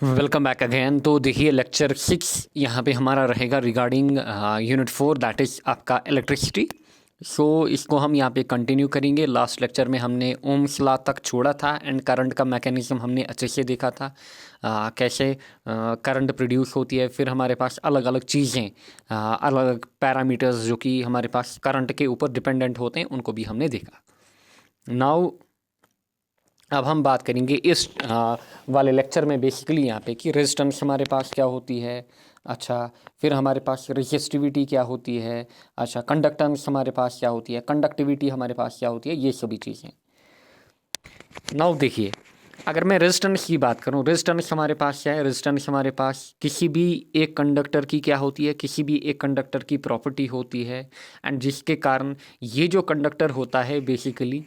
Welcome back again. तो देखिए lecture 6 यहाँ पे हमारा रहेगा रिगार्डिंग यूनिट 4 दैट इज़ आपका इलेक्ट्रिसिटी। सो इसको हम यहाँ पे कंटिन्यू करेंगे। लास्ट लेक्चर में हमने ओम्स लॉ तक छोड़ा था एंड करंट का मैकेनिज्म हमने अच्छे से देखा था। कैसे करंट प्रोड्यूस होती है, फिर हमारे पास अलग अलग चीज़ें, अलग अलग पैरामीटर्स जो कि हमारे पास करंट के ऊपर डिपेंडेंट होते हैं, उनको भी हमने देखा। नाउ अब हम बात करेंगे इस वाले लेक्चर में बेसिकली यहाँ पे कि रेजिस्टेंस हमारे पास क्या होती है। अच्छा, फिर हमारे पास रेजिस्टिविटी क्या होती है। अच्छा, कंडक्टेंस हमारे पास क्या होती है, कंडक्टिविटी हमारे पास क्या होती है, ये सभी चीज़ें। नाउ देखिए, अगर मैं रेजिस्टेंस की बात करूँ, रेजिस्टेंस हमारे पास क्या है। रेजिस्टेंस हमारे पास किसी भी एक कंडक्टर की क्या होती है, किसी भी एक कंडक्टर की प्रॉपर्टी होती है एंड जिसके कारण ये जो कंडक्टर होता है बेसिकली,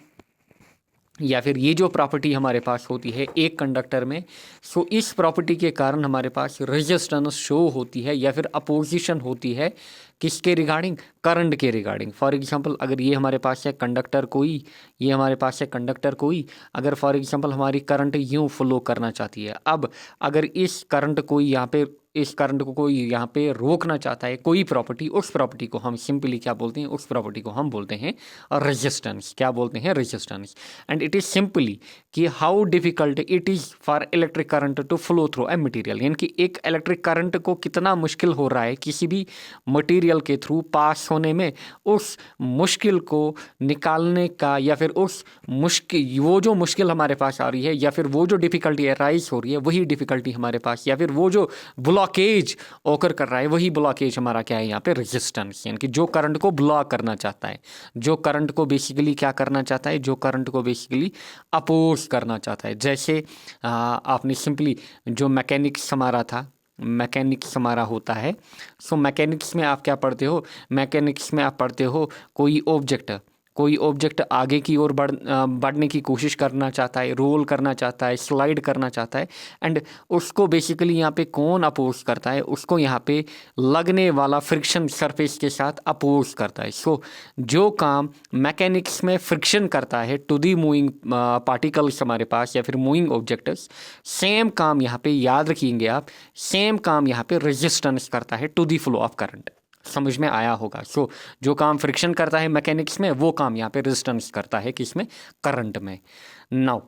या फिर ये जो प्रॉपर्टी हमारे पास होती है एक कंडक्टर में, सो इस प्रॉपर्टी के कारण हमारे पास रेजिस्टेंस शो होती है या फिर अपोजिशन होती है। किसके रिगार्डिंग? करंट के रिगार्डिंग। फॉर एग्जांपल, अगर ये हमारे पास है कंडक्टर कोई, ये हमारे पास है कंडक्टर कोई, अगर फॉर एग्जांपल हमारी करंट यूँ फ्लो करना चाहती है, अब अगर इस करंट को यहाँ पे, इस करंट को कोई यहाँ पे रोकना चाहता है, कोई प्रॉपर्टी, उस प्रॉपर्टी को हम सिंपली क्या बोलते हैं, उस प्रॉपर्टी को हम बोलते हैं रेजिस्टेंस। क्या बोलते हैं? Resistance. And it is simply कि how difficult it is for electric current to flow through a material, यानी कि एक इलेक्ट्रिक करंट को कितना मुश्किल हो रहा है किसी भी मटेरियल के थ्रू पास होने में। उस मुश्किल को निकालने का, या फिर उस मुश्किल, वो जो मुश्किल हमारे पास आ रही है, या फिर वो जो डिफ़िकल्टी राइज हो रही है, वही डिफ़िकल्टी हमारे पास, या फिर वो जो ब्लॉकेज ओकर कर रहा है, वही ब्लॉकेज हमारा क्या है यहाँ पे? रेजिस्टेंस। यानी कि जो करंट को ब्लॉक करना चाहता है, जो करंट को बेसिकली क्या करना चाहता है, जो करंट को बेसिकली अपोज करना चाहता है। जैसे आपने सिंपली जो मैकेनिक्स हमारा था, मैकेनिक्स हमारा होता है, सो मैकेनिक्स में आप क्या पढ़ते हो? मैकेनिक्स में आप पढ़ते हो कोई ऑब्जेक्ट, कोई ऑब्जेक्ट आगे की ओर बढ़ने की कोशिश करना चाहता है, रोल करना चाहता है, स्लाइड करना चाहता है, एंड उसको बेसिकली यहाँ पे कौन अपोज करता है? उसको यहाँ पे लगने वाला फ्रिक्शन सरफेस के साथ अपोज करता है। सो जो काम मैकेनिक्स में फ्रिक्शन करता है टू दी मूविंग पार्टिकल्स हमारे पास, या फिर मूविंग ऑब्जेक्ट्स, सेम काम यहाँ पे याद रखेंगे आप, सेम काम यहाँ पे रेजिस्टेंस करता है to the flow of current. समझ में आया होगा। सो जो काम फ्रिक्शन करता है मैकेनिक्स में, वो काम यहाँ पे रेजिस्टेंस करता है किसमें? करंट में। नाउ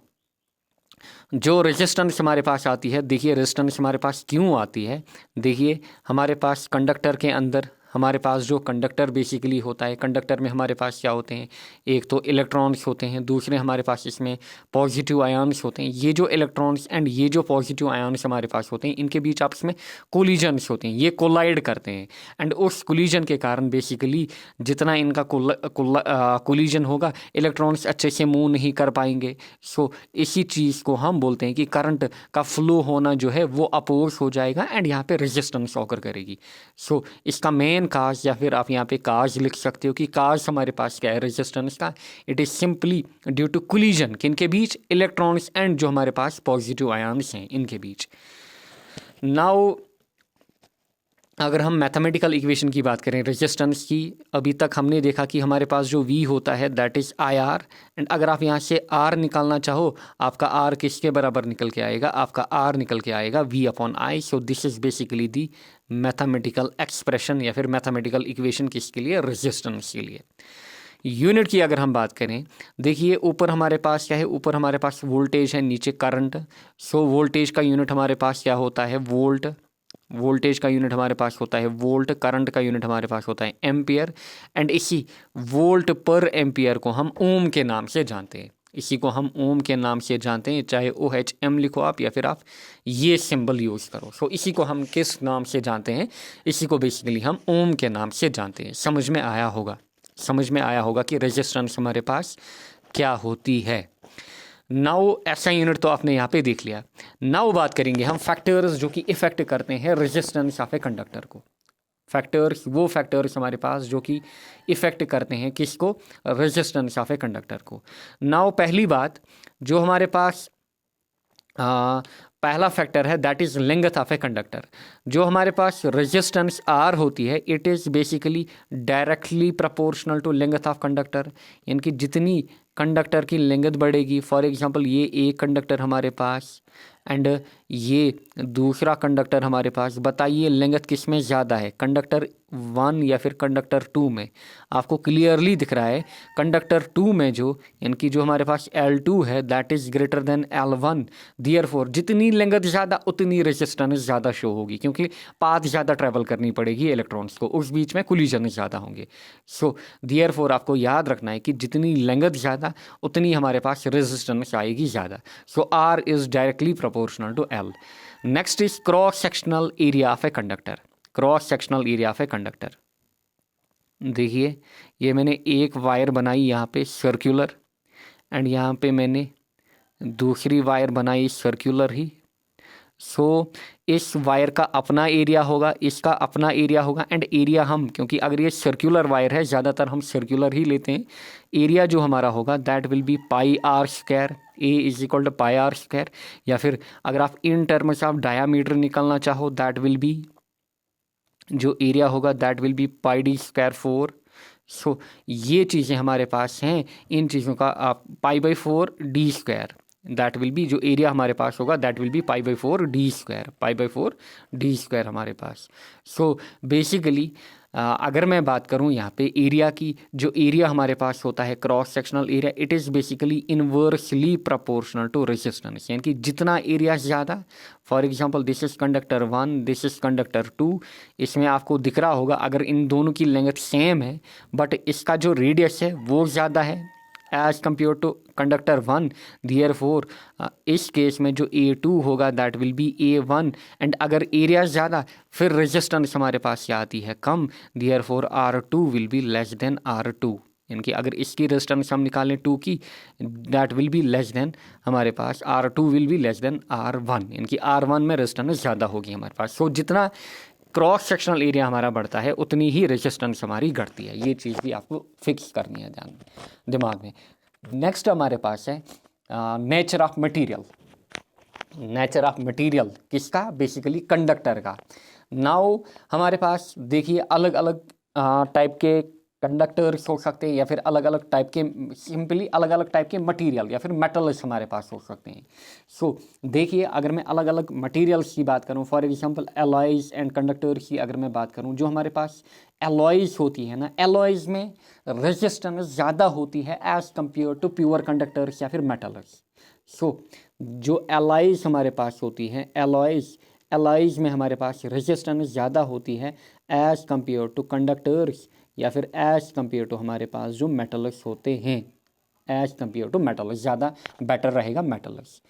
जो रेजिस्टेंस हमारे पास आती है, देखिए रेजिस्टेंस हमारे पास क्यों आती है। देखिए हमारे पास कंडक्टर के अंदर, हमारे पास जो कंडक्टर बेसिकली होता है, कंडक्टर में हमारे पास क्या होते हैं? एक तो इलेक्ट्रॉन्स होते हैं, दूसरे हमारे पास इसमें पॉजिटिव आयन्स होते हैं। ये जो इलेक्ट्रॉन्स एंड ये जो पॉजिटिव आयन्स हमारे पास होते हैं, इनके बीच आपस में कोलिजन्स होते हैं, ये कोलाइड करते हैं एंड उस कोलिजन के कारण बेसिकली जितना इनका कोलिजन होगा, इलेक्ट्रॉन्स अच्छे से मूव नहीं कर पाएंगे। सो इसी चीज़ को हम बोलते हैं कि करंट का फ्लो होना जो है वो अपोज हो जाएगा एंड यहाँ पे रेजिस्टेंस ऑकर करेगी। सो इसका मेन काज, या फिर आप यहाँ पे काज लिख सकते हो कि काज हमारे पास क्या है रेजिस्टेंस का? It is simply due to collision किनके बीच? इलेक्ट्रॉन्स एंड जो हमारे पास पॉजिटिव आयन्स हैं, इनके बीच। नाउ अगर हम मैथमेटिकल इक्वेशन की बात करें रेजिस्टेंस की, अभी तक हमने देखा कि हमारे पास जो V होता है दैट इज़ IR, एंड अगर आप यहाँ से R निकालना चाहो, आपका R किसके बराबर निकल के आएगा? आपका R निकल के आएगा V/I। So this is basically the mathematical expression, या फिर मैथमेटिकल इक्वेशन किसके लिए? रेजिस्टेंस के लिए। यूनिट की अगर हम बात करें, देखिए ऊपर हमारे पास क्या है? ऊपर हमारे पास वोल्टेज है, नीचे करंट। सो वोल्टेज का यूनिट हमारे पास क्या होता है? वोल्ट। वोल्टेज का यूनिट हमारे पास होता है वोल्ट। करंट का यूनिट हमारे पास होता है एम्पियर, एंड इसी वोल्ट पर एम्पियर को हम ओम के नाम से जानते हैं। इसी को हम ओम के नाम से जानते हैं, चाहे OHM लिखो आप, या फिर आप ये सिंबल यूज़ करो। सो इसी को हम किस नाम से जानते हैं? इसी को बेसिकली हम ओम के नाम से जानते हैं। समझ में आया होगा, समझ में आया होगा कि रेजिस्टेंस हमारे पास क्या होती है। नाउ ऐसा यूनिट तो आपने यहाँ पे देख लिया। नाउ बात करेंगे हम फैक्टर्स जो कि इफ़ेक्ट करते हैं रेजिस्टेंस ऑफ ए कंडक्टर को। फैक्टर्स, वो फैक्टर्स हमारे पास जो कि इफ़ेक्ट करते हैं किसको? रेजिस्टेंस ऑफ ए कंडक्टर को। नाउ पहली बात जो हमारे पास पहला फैक्टर है that is length of a conductor. जो हमारे पास रेजिस्टेंस R होती है, it is basically directly proportional to length of conductor. यानी कि जितनी कंडक्टर की लेंथ बढ़ेगी, फॉर एग्जांपल ये एक कंडक्टर हमारे पास एंड ये दूसरा कंडक्टर हमारे पास, बताइए लेंथ किस में ज़्यादा है, कंडक्टर 1 या फिर कंडक्टर 2 में। आपको क्लियरली दिख रहा है कंडक्टर 2 में जो, यानी कि जो हमारे पास L2 है that is greater then L1। Therefore जितनी लेंथ ज़्यादा उतनी रेजिस्टेंस ज़्यादा शो होगी, क्योंकि पाथ ज़्यादा ट्रैवल करनी पड़ेगी इलेक्ट्रॉन्स को, उस बीच में कोलिजन ज़्यादा होंगे। सो देयरफॉर आपको याद रखना है कि जितनी लेंथ ज़्यादा उतनी हमारे पास रेजिस्टेंस आएगी ज़्यादा। So R is directly proportional to L। Next is cross sectional area of a conductor. Cross sectional area of a conductor, देखिए ये मैंने एक वायर बनाई यहाँ पे सर्कुलर, एंड यहाँ पे मैंने दूसरी वायर बनाई सर्कुलर ही। सो इस वायर का अपना एरिया होगा, इसका अपना एरिया होगा, एंड एरिया हम, क्योंकि अगर ये सर्कुलर वायर है ज़्यादातर हम सर्कुलर ही लेते हैं, एरिया जो हमारा होगा that will be pi R square, A is equal to pi R square. या फिर अगर आप इन टर्म्स ऑफ डायामीटर निकालना चाहो दैट विल बी, जो एरिया होगा that will be pi D square 4। सो ये चीज़ें हमारे पास हैं, इन चीज़ों का आप pi by 4 D square that will B, जो एरिया हमारे पास होगा that will be pi by 4 D square, pi by 4 D square हमारे पास। सो बेसिकली अगर मैं बात करूं यहाँ पे एरिया की, जो एरिया हमारे पास होता है cross sectional area, it is basically inversely proportional to resistance, यानी कि जितना एरिया ज़्यादा, for example this is conductor 1, this is conductor 2, इसमें आपको दिख रहा होगा अगर इन दोनों की लेंथ सेम है बट इसका जो रेडियस है वो ज़्यादा है as compare to conductor 1, therefore इस केस में जो A2 होगा that will be A1, and अगर एरिया ज़्यादा फिर रेजिस्टेंस हमारे पास क्या आती है कम, therefore R2 will be less than R2, यानी कि अगर इसकी रेजिस्टेंस हम निकालें 2 की that will be less then हमारे पास R2 will be less then R1, यानी कि R1 में रेजिस्टेंस ज़्यादा होगी हमारे पास। सो जितना क्रॉस सेक्शनल एरिया हमारा बढ़ता है उतनी ही रेजिस्टेंस हमारी घटती है, ये चीज़ भी आपको फिक्स करनी है ध्यान दिमाग में। नेक्स्ट हमारे पास है nature of material. Nature of material किसका, बेसिकली कंडक्टर का। नाउ हमारे पास देखिए अलग अलग टाइप के कंडक्टर्स हो सकते हैं, या फिर अलग अलग टाइप के, सिंपली अलग अलग टाइप के मटेरियल या फिर मेटल्स हमारे पास हो सकते हैं। सो देखिए अगर मैं अलग अलग मटेरियल्स की बात करूं, for example alloys and conductors की अगर मैं बात करूं, जो हमारे पास एलॉयज़ होती है ना, एलॉयज़ में रेजिस्टेंस ज़्यादा होती है as compare to pure conductors या फिर मेटल्स। सो जो एलॉयज़ हमारे पास होती हैं, एलॉयज़ में हमारे पास रेजिस्टेंस ज़्यादा होती है एज़ कम्पेयर टू कंडक्टर्स, या फिर एज़ कम्पेयर टू हमारे पास जो मेटल्स होते हैं, एज़ कम्पेयर टू मेटल्स ज़्यादा बेटर रहेगा मेटल्स।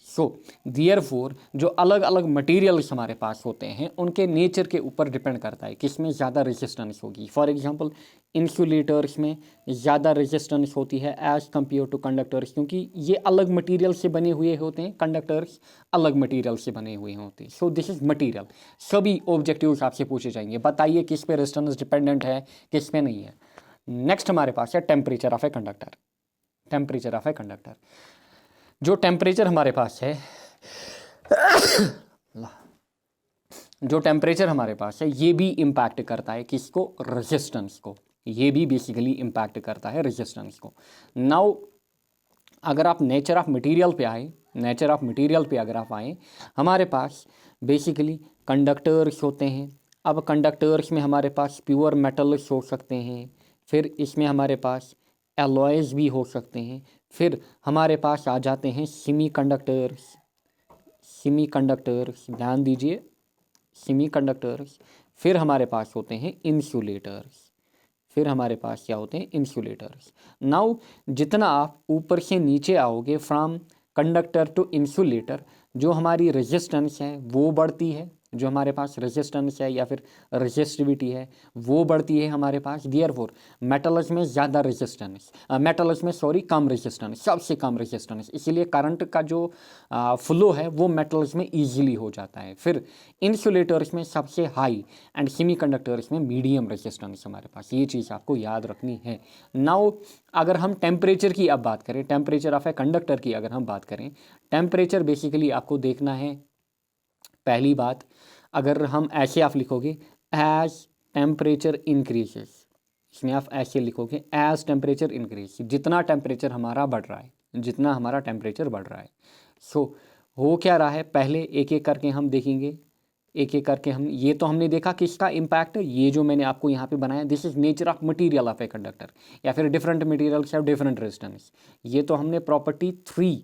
सो देयरफॉर जो अलग अलग मटेरियल्स हमारे पास होते हैं उनके नेचर के ऊपर डिपेंड करता है किस में ज़्यादा रेजिस्टेंस होगी। फॉर एग्जांपल इंसुलेटर्स में ज़्यादा रेजिस्टेंस होती है एज़ कम्पेयर टू कंडक्टर्स, क्योंकि ये अलग मटेरियल से बने हुए होते हैं, कंडक्टर्स अलग मटेरियल से बने हुए होते हैं। सो दिस इज़ मटेरियल। सभी ऑब्जेक्टिव्स आपसे पूछे जाएंगे, बताइए किस पे रेजिस्टेंस डिपेंडेंट है किस पे नहीं है। नेक्स्ट हमारे पास है temperature of a conductor. Temperature of a conductor, जो टेम्परेचर हमारे पास है जो टेम्परेचर हमारे पास है ये भी इम्पैक्ट करता है किसको, रेजिस्टेंस को। ये भी बेसिकली इम्पैक्ट करता है रेजिस्टेंस को। नाउ अगर आप नेचर ऑफ मटेरियल पे आए, नेचर ऑफ मटेरियल पे अगर आप आए, हमारे पास बेसिकली कंडक्टर्स होते हैं। अब कंडक्टर्स में हमारे पास प्योर मेटल्स हो सकते हैं, फिर इसमें हमारे पास एलॉयज़ भी हो सकते हैं, फिर हमारे पास आ जाते हैं सेमीकंडक्टर्स। सेमीकंडक्टर्स ध्यान दीजिए, सेमीकंडक्टर्स। फिर हमारे पास होते हैं इंसुलेटर्स। फिर हमारे पास क्या होते हैं, इंसुलेटर्स। नाउ जितना आप ऊपर से नीचे आओगे फ्रॉम कंडक्टर टू इंसुलेटर, जो हमारी रेजिस्टेंस है वो बढ़ती है, जो हमारे पास रेजिस्टेंस है या फिर रेजिस्टिविटी है वो बढ़ती है हमारे पास। देयरफॉर मेटल्स में ज़्यादा रेजिस्टेंस, मेटल्स में सॉरी कम रेजिस्टेंस, सबसे कम रेजिस्टेंस, इसीलिए करंट का जो फ्लो है वो मेटल्स में ईजिली हो जाता है। फिर इंसुलेटर्स में सबसे हाई, एंड सेमीकंडक्टर्स में मीडियम रेजिस्टेंस हमारे पास। ये चीज़ आपको याद रखनी है। नाउ अगर हम टेम्परेचर की अब बात करें, टेम्परेचर ऑफ ए कंडक्टर की अगर हम बात करें, टेम्परेचर बेसिकली आपको देखना है, पहली बात अगर हम ऐसे आप लिखोगे एज टेम्परेचर इंक्रीजेस, इसमें आप ऐसे लिखोगे एज टेम्परेचर इंक्रीज, जितना टेम्परेचर हमारा बढ़ रहा है, जितना हमारा टेम्परेचर बढ़ रहा है। सो हो क्या रहा है, पहले एक एक करके हम देखेंगे, एक एक करके हम, ये तो हमने देखा किसका इम्पैक्ट, ये जो मैंने आपको यहाँ पे बनाया, this is nature of material of a conductor, या फिर different materials have different resistance. ये तो हमने प्रॉपर्टी 3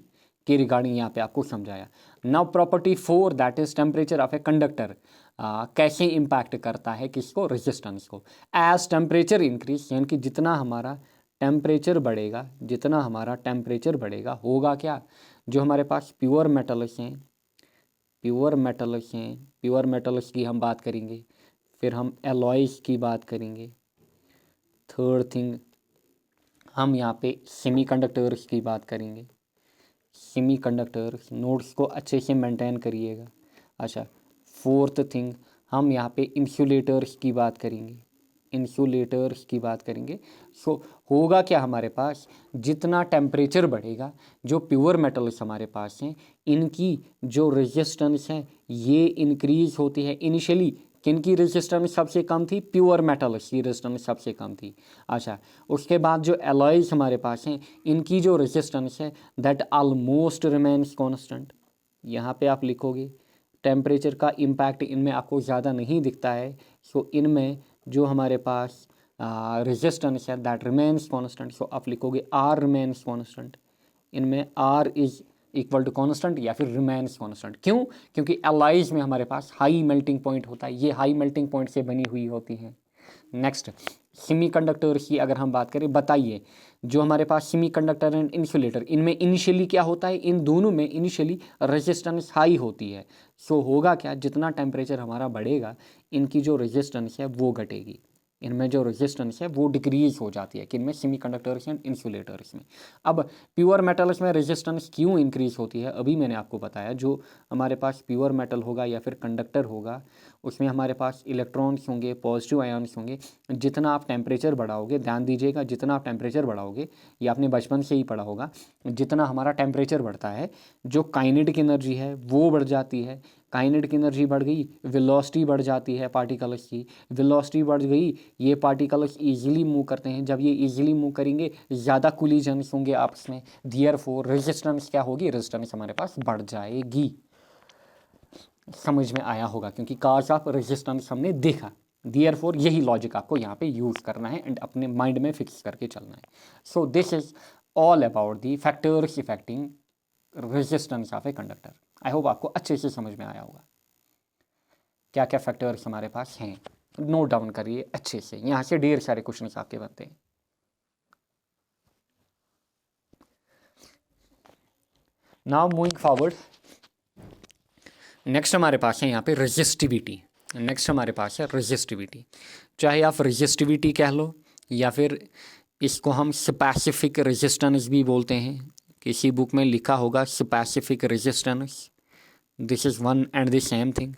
के रिगार्डिंग यहाँ पे आपको समझाया। Now property 4 that is temperature of a conductor कैसे इम्पैक्ट करता है किसको, रेजिस्टेंस को। एज टेम्परेचर इंक्रीज, यानी कि जितना हमारा टेम्परेचर बढ़ेगा, जितना हमारा टेम्परेचर बढ़ेगा, होगा क्या, जो हमारे पास प्योर मेटल्स हैं, प्योर मेटल्स हैं, प्योर मेटल्स की हम बात करेंगे, फिर हम एलॉयज़ की बात करेंगे, थर्ड थिंग हम यहाँ पे सेमीकंडक्टर्स की बात करेंगे, सेमीकंडक्टर्स, नोट्स को अच्छे से मेंटेन करिएगा। अच्छा, फोर्थ थिंग हम यहाँ पे इंसुलेटर्स की बात करेंगे, इंसुलेटर्स की बात करेंगे। सो होगा क्या हमारे पास, जितना टेम्परेचर बढ़ेगा, जो प्योर मेटल्स हमारे पास हैं इनकी जो रेजिस्टेंस है ये इंक्रीज होती है। इनिशियली किनकी रेजिस्टेंस सबसे कम थी, प्योर मेटल्स की रेजिस्टेंस सबसे कम थी। अच्छा, उसके बाद जो एलॉयज हमारे पास हैं इनकी जो रेजिस्टेंस है दैट ऑलमोस्ट रिमेन्स कांस्टेंट। यहाँ पे आप लिखोगे टेम्परेचर का इम्पैक्ट इनमें आपको ज़्यादा नहीं दिखता है, सो इनमें जो हमारे पास रेजिस्टेंस है दैट रिमेन्स कांस्टेंट, सो आप लिखोगे आर रिमेन्स कांस्टेंट। इनमें R is equal to constant या फिर रिमेन्स कांस्टेंट। क्यों, क्योंकि एलाइज में हमारे पास हाई मेल्टिंग पॉइंट होता है, ये हाई मेल्टिंग पॉइंट से बनी हुई होती हैं। नेक्स्ट सेमीकंडक्टर्स की अगर हम बात करें, बताइए जो हमारे पास सेमीकंडक्टर एंड इंसुलेटर, इनमें इनिशियली क्या होता है, इन दोनों में इनिशियली रेजिस्टेंस हाई होती है। सो होगा क्या, जितना टेम्परेचर हमारा बढ़ेगा इनकी जो रेजिस्टेंस है वो घटेगी, इनमें जो रेजिस्टेंस है वो डिक्रीज हो जाती है, किनमें, सेमीकंडक्टर्स एंड इंसुलेटर्स में। अब प्योर मेटल्स में रेजिस्टेंस क्यों इंक्रीज होती है, अभी मैंने आपको बताया। जो हमारे पास प्योर मेटल होगा या फिर कंडक्टर होगा उसमें हमारे पास इलेक्ट्रॉन्स होंगे, पॉजिटिव आयन्स होंगे। जितना आप टेम्परेचर बढ़ाओगे, ध्यान दीजिएगा, जितना आप टेम्परेचर बढ़ाओगे, ये आपने बचपन से ही पढ़ा होगा, जितना हमारा टेम्परेचर बढ़ता है जो काइनेटिक एनर्जी है वो बढ़ जाती है। काइनेटिक एनर्जी बढ़ गई, वेलोसिटी बढ़ जाती है पार्टिकल्स की, वेलोसिटी बढ़ गई, ये पार्टिकल्स इजीली मूव करते हैं। जब ये इजीली मूव करेंगे ज़्यादा कोलिजन्स होंगे आपस में, देयरफॉर रेजिस्टेंस क्या होगी, रेजिस्टेंस हमारे पास बढ़ जाएगी। समझ में आया होगा, क्योंकि काज ऑफ रेजिस्टेंस हमने देखा। देयरफॉर यही लॉजिक आपको यहाँ पे यूज़ करना है एंड अपने माइंड में फिक्स करके चलना है। So this is all about the factors effecting resistance of a conductor. I hope आपको अच्छे से समझ में आया होगा क्या क्या फैक्टर्स हमारे पास हैं। नोट डाउन करिए अच्छे से, यहाँ से ढेर सारे क्वेश्चन आपके बनते हैं। नाउ मूविंग फॉरवर्ड, नेक्स्ट हमारे पास है यहाँ पे रेजिस्टिविटी। नेक्स्ट हमारे पास है रेजिस्टिविटी, चाहे आप रेजिस्टिविटी कह लो या फिर इसको हम स्पेसिफिक रेजिस्टेंस भी बोलते हैं। किसी बुक में लिखा होगा specific resistance, this is one and the same thing.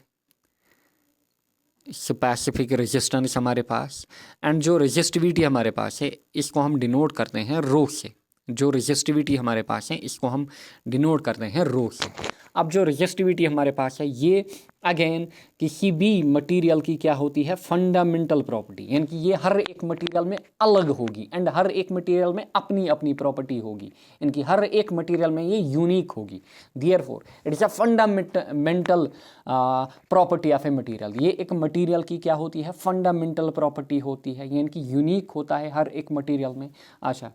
Specific resistance हमारे पास, एंड जो रेजिस्टिविटी हमारे पास है इसको हम डिनोट करते हैं रो से। जो रेजिस्टिविटी हमारे पास है इसको हम डिनोट करते हैं रो से। अब जो रेजिस्टिविटी हमारे पास है ये अगेन किसी भी मटेरियल की क्या होती है, फंडामेंटल प्रॉपर्टी, यानी कि ये हर एक मटेरियल में अलग होगी एंड हर एक मटेरियल में अपनी अपनी प्रॉपर्टी होगी, इनकी हर एक मटेरियल में ये यूनिक होगी। Therefore it is a fundamental property of a material. ये एक मटेरियल की क्या होती है, फंडामेंटल प्रॉपर्टी होती है, यानी कि यूनिक होता है हर एक मटेरियल में। अच्छा,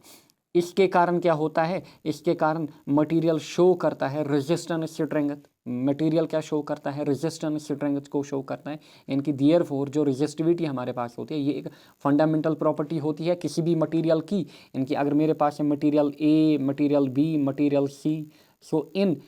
इसके कारण क्या होता है, इसके कारण मटेरियल शो करता है रेजिस्टेंस स्ट्रेंथ। मटेरियल क्या शो करता है, रेजिस्टेंस स्ट्रेंथ को शो करता है। इनकी देयरफॉर जो रेजिस्टिविटी हमारे पास होती है ये एक फंडामेंटल प्रॉपर्टी होती है किसी भी मटेरियल की। इनकी अगर मेरे पास है material A, material B, material C, so इन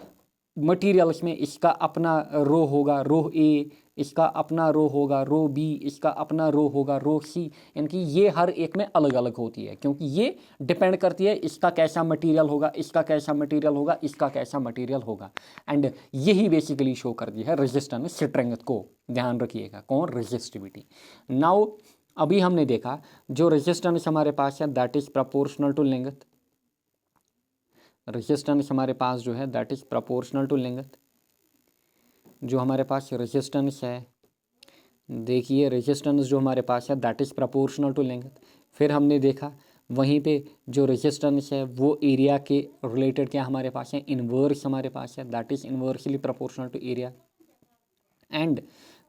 मटेरियल्स में इसका अपना रो होगा, रो ए, इसका अपना रो होगा, रो बी, इसका अपना रो होगा, रो सी। इनकी ये हर एक में अलग अलग होती है, क्योंकि ये डिपेंड करती है इसका कैसा मटेरियल होगा, इसका कैसा मटेरियल होगा, इसका कैसा मटेरियल होगा। एंड यही बेसिकली शो करती है रेजिस्टेंस स्ट्रेंथ को। ध्यान रखिएगा, कौन, रेजिस्टिविटी। नाउ अभी हमने देखा जो रेजिस्टेंस हमारे पास है that is proportional to length. Resistance हमारे पास जो है that is proportional to length. जो हमारे पास रेजिस्टेंस है, देखिए रेजिस्टेंस जो हमारे पास है that is proportional to length. फिर हमने देखा वहीं पे जो रेजिस्टेंस है वो एरिया के रिलेटेड क्या हमारे पास है, इन्वर्स हमारे पास है, that is inversely proportional to area. And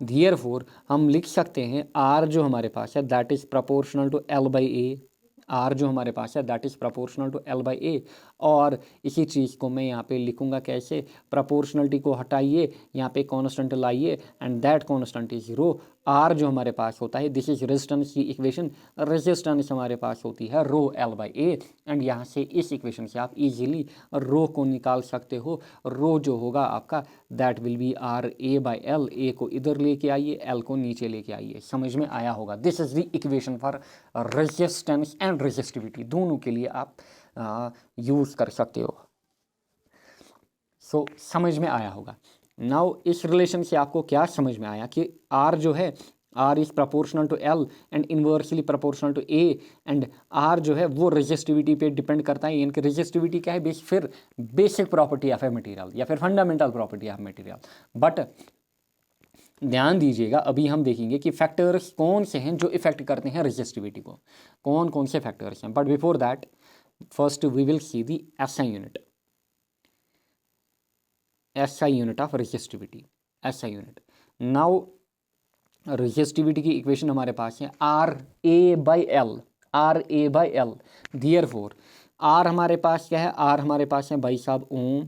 therefore हम लिख सकते हैं आर जो हमारे पास है that is proportional to L by A, R जो हमारे पास है that is proportional to L by A. और इसी चीज़ को मैं यहाँ पे लिखूँगा कैसे, प्रोपोर्शनलिटी को हटाइए, यहाँ पे कांस्टेंट लाइए and that constant is rho. R जो हमारे पास होता है दिस इज रेजिस्टेंस की इक्वेशन, रेजिस्टेंस हमारे पास होती है rho L by A. And यहाँ से इस इक्वेशन से आप इजीली रो को निकाल सकते हो। रो जो होगा आपका that will be R A by L, A को इधर लेके आइए, एल को नीचे लेके आइए। समझ में आया होगा। This is the equation for resistance and resistivity, दोनों के लिए आप यूज़ कर सकते हो। सो समझ में आया होगा। नाउ इस रिलेशन से आपको क्या समझ में आया कि आर जो है R is proportional to L and inversely proportional to A, and R जो है वो रेजिस्टिविटी पे डिपेंड करता है। इनकी रेजिस्टिविटी क्या है, फिर basic property of a material या फिर fundamental property of material. But ध्यान दीजिएगा अभी हम देखेंगे कि फैक्टर्स कौन से हैं जो इफेक्ट करते हैं रेजिस्टिविटी को, कौन कौन से फैक्टर्स हैं। But before that first we will see the SI unit, SI unit of resistivity, SI unit. Now resistivity की इक्वेशन हमारे पास है R A by L, R A by L. Therefore R हमारे पास क्या है, आर हमारे पास है भाई साहब ओम,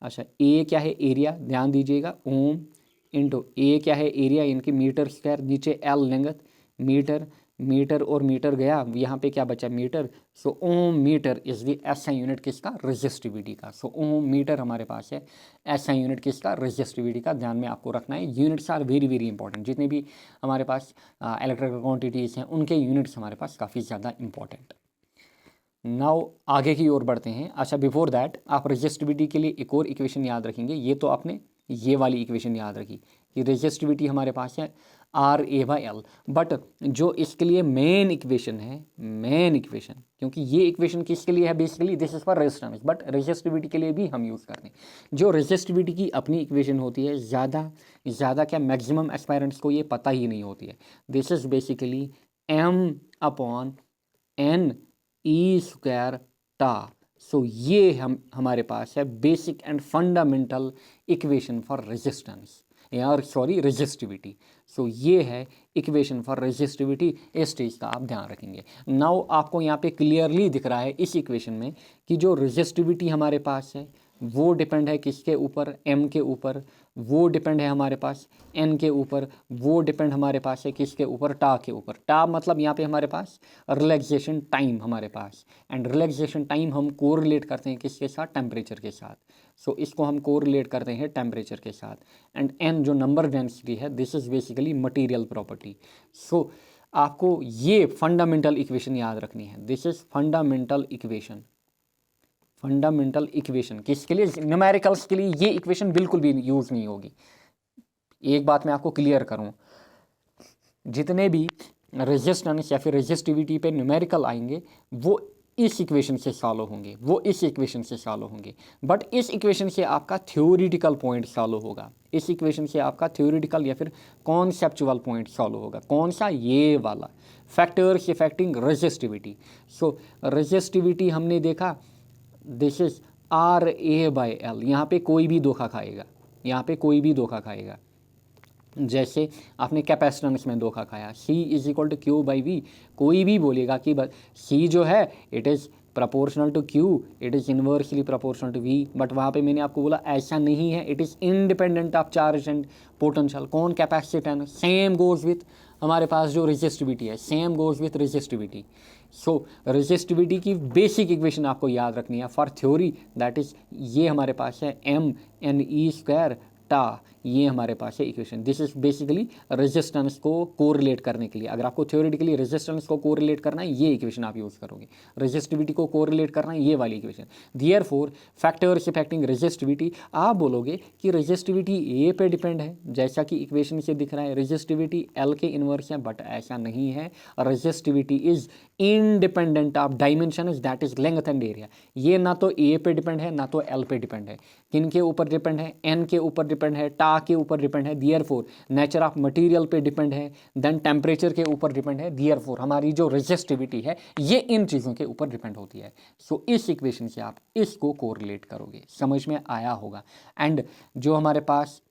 अच्छा ए क्या है एरिया, ध्यान दीजिएगा ओम इंटू ए क्या है एरिया, इनकी मीटर स्क्वायर, नीचे एल लेंगथ, मीटर मीटर और मीटर गया, यहाँ पे क्या बचा meter. So ohm meter is the SI unit किसका, रेजिस्टिविटी का। सो ओम मीटर हमारे पास है SI यूनिट किसका, रेजिस्टिविटी का। ध्यान में आपको रखना है units are very very important, जितने भी हमारे पास इलेक्ट्रिकल क्वांटिटीज़ हैं उनके यूनिट्स हमारे पास काफ़ी ज़्यादा इंपॉर्टेंट। नाउ आगे की ओर बढ़ते हैं। अच्छा बिफोर दैट आप रेजिस्टिविटी के लिए एक और इक्वेशन याद रखेंगे, ये तो आपने ये वाली इक्वेशन याद रखी कि रेजिस्टिविटी हमारे पास है R A by L. But जो इसके लिए मेन इक्वेशन है, मेन इक्वेशन, क्योंकि ये इक्वेशन किसके लिए है basically, this is for resistance, but resistivity के लिए भी हम यूज़ करते हैं। जो रेजिस्टिविटी की अपनी इक्वेशन होती है ज़्यादा क्या मैक्सिमम एस्पायरेंट्स को ये पता ही नहीं होती है। This is basically m upon n E square टा। सो ये हमारे पास है basic and fundamental equation for resistance यार सॉरी रेजिस्टिविटी। सो ये है इक्वेशन फॉर रेजिस्टिविटी, इस चीज़ का आप ध्यान रखेंगे। नाउ आपको यहाँ पे क्लियरली दिख रहा है इस इक्वेशन में कि जो रेजिस्टिविटी हमारे पास है वो डिपेंड है किसके ऊपर, m के ऊपर, वो डिपेंड है हमारे पास n के ऊपर, वो डिपेंड हमारे पास है किसके ऊपर, टा के ऊपर। टा मतलब यहाँ पे हमारे पास रिलैक्सेशन टाइम हमारे पास, एंड रिलैक्सेशन टाइम हम कोरिलेट करते हैं किसके साथ, टेम्परेचर के साथ। सो इसको हम कोरिलेट करते हैं टेम्परेचर के साथ। एंड n जो नंबर डेंसिटी है this is basically material property. So आपको ये फंडामेंटल इक्वेशन याद रखनी है, this is fundamental equation. Fundamental equation किसके लिए, न्यूमेरिकल्स के लिए ये इक्वेशन बिल्कुल भी यूज़ नहीं होगी। एक बात मैं आपको क्लियर करूं, जितने भी रेजिस्टेंस या फिर रेजिस्टिविटी पे न्यूमेरिकल आएंगे वो इस इक्वेशन से सॉल्व होंगे, वो इस इक्वेशन से सॉल्व होंगे। बट इस इक्वेशन से आपका थ्योरेटिकल पॉइंट सॉल्व होगा, इस इक्वेशन से आपका थ्योरेटिकल या फिर कॉन्सेप्चुअल पॉइंट सॉल्व होगा। कौन सा, ये वाला, factors affecting resistivity. So resistivity हमने देखा this is R A by L. यहाँ पे कोई भी धोखा खाएगा, यहाँ पे कोई भी धोखा खाएगा। जैसे आपने कैपेसिटेंस में धोखा खाया, C is equal to Q by V. कोई भी बोलेगा कि C जो है it is proportional to Q, it is inversely proportional to V। But वहाँ पे मैंने आपको बोला ऐसा नहीं है, it is independent of charge and potential. कौन, कैपेसिटेंस। सेम गोज विथ हमारे पास जो रेजिस्टिविटी है, same goes with resistivity. So resistivity की बेसिक इक्वेशन आपको याद रखनी है फॉर थ्योरी, दैट इज़ ये हमारे पास है mne स्क्वायर टा, ये हमारे पास है equation. This is basically resistance को कोरिलेट करने के लिए। अगर आपको थ्योरेटिकली रेजिस्टेंस को कोरिलेट करना है ये इक्वेशन आप यूज़ करोगे, रेजिस्टिविटी को कोरिलेट करना है ये वाली equation. Therefore factors affecting resistivity, आप बोलोगे कि रेजिस्टिविटी ए पे डिपेंड है, जैसा कि इक्वेशन से दिख रहा है रेजिस्टिविटी एल के इन्वर्स है, बट ऐसा नहीं है। Resistivity is independent of dimension is that is length and area. ये ना तो ए पे डिपेंड है ना तो एल पे डिपेंड है। किन के ऊपर डिपेंड है, एन के ऊपर डिपेंड है, टा क्या के ऊपर डिपेंड है, देयरफॉर नेचर ऑफ मटेरियल पे डिपेंड है, देन टेम्परेचर के ऊपर डिपेंड है, देयरफॉर हमारी जो रेजिस्टिविटी है ये इन चीज़ों के ऊपर डिपेंड होती है। सो इस इक्वेशन से आप इसको कोरिलेट करोगे, समझ में आया होगा। एंड जो हमारे पास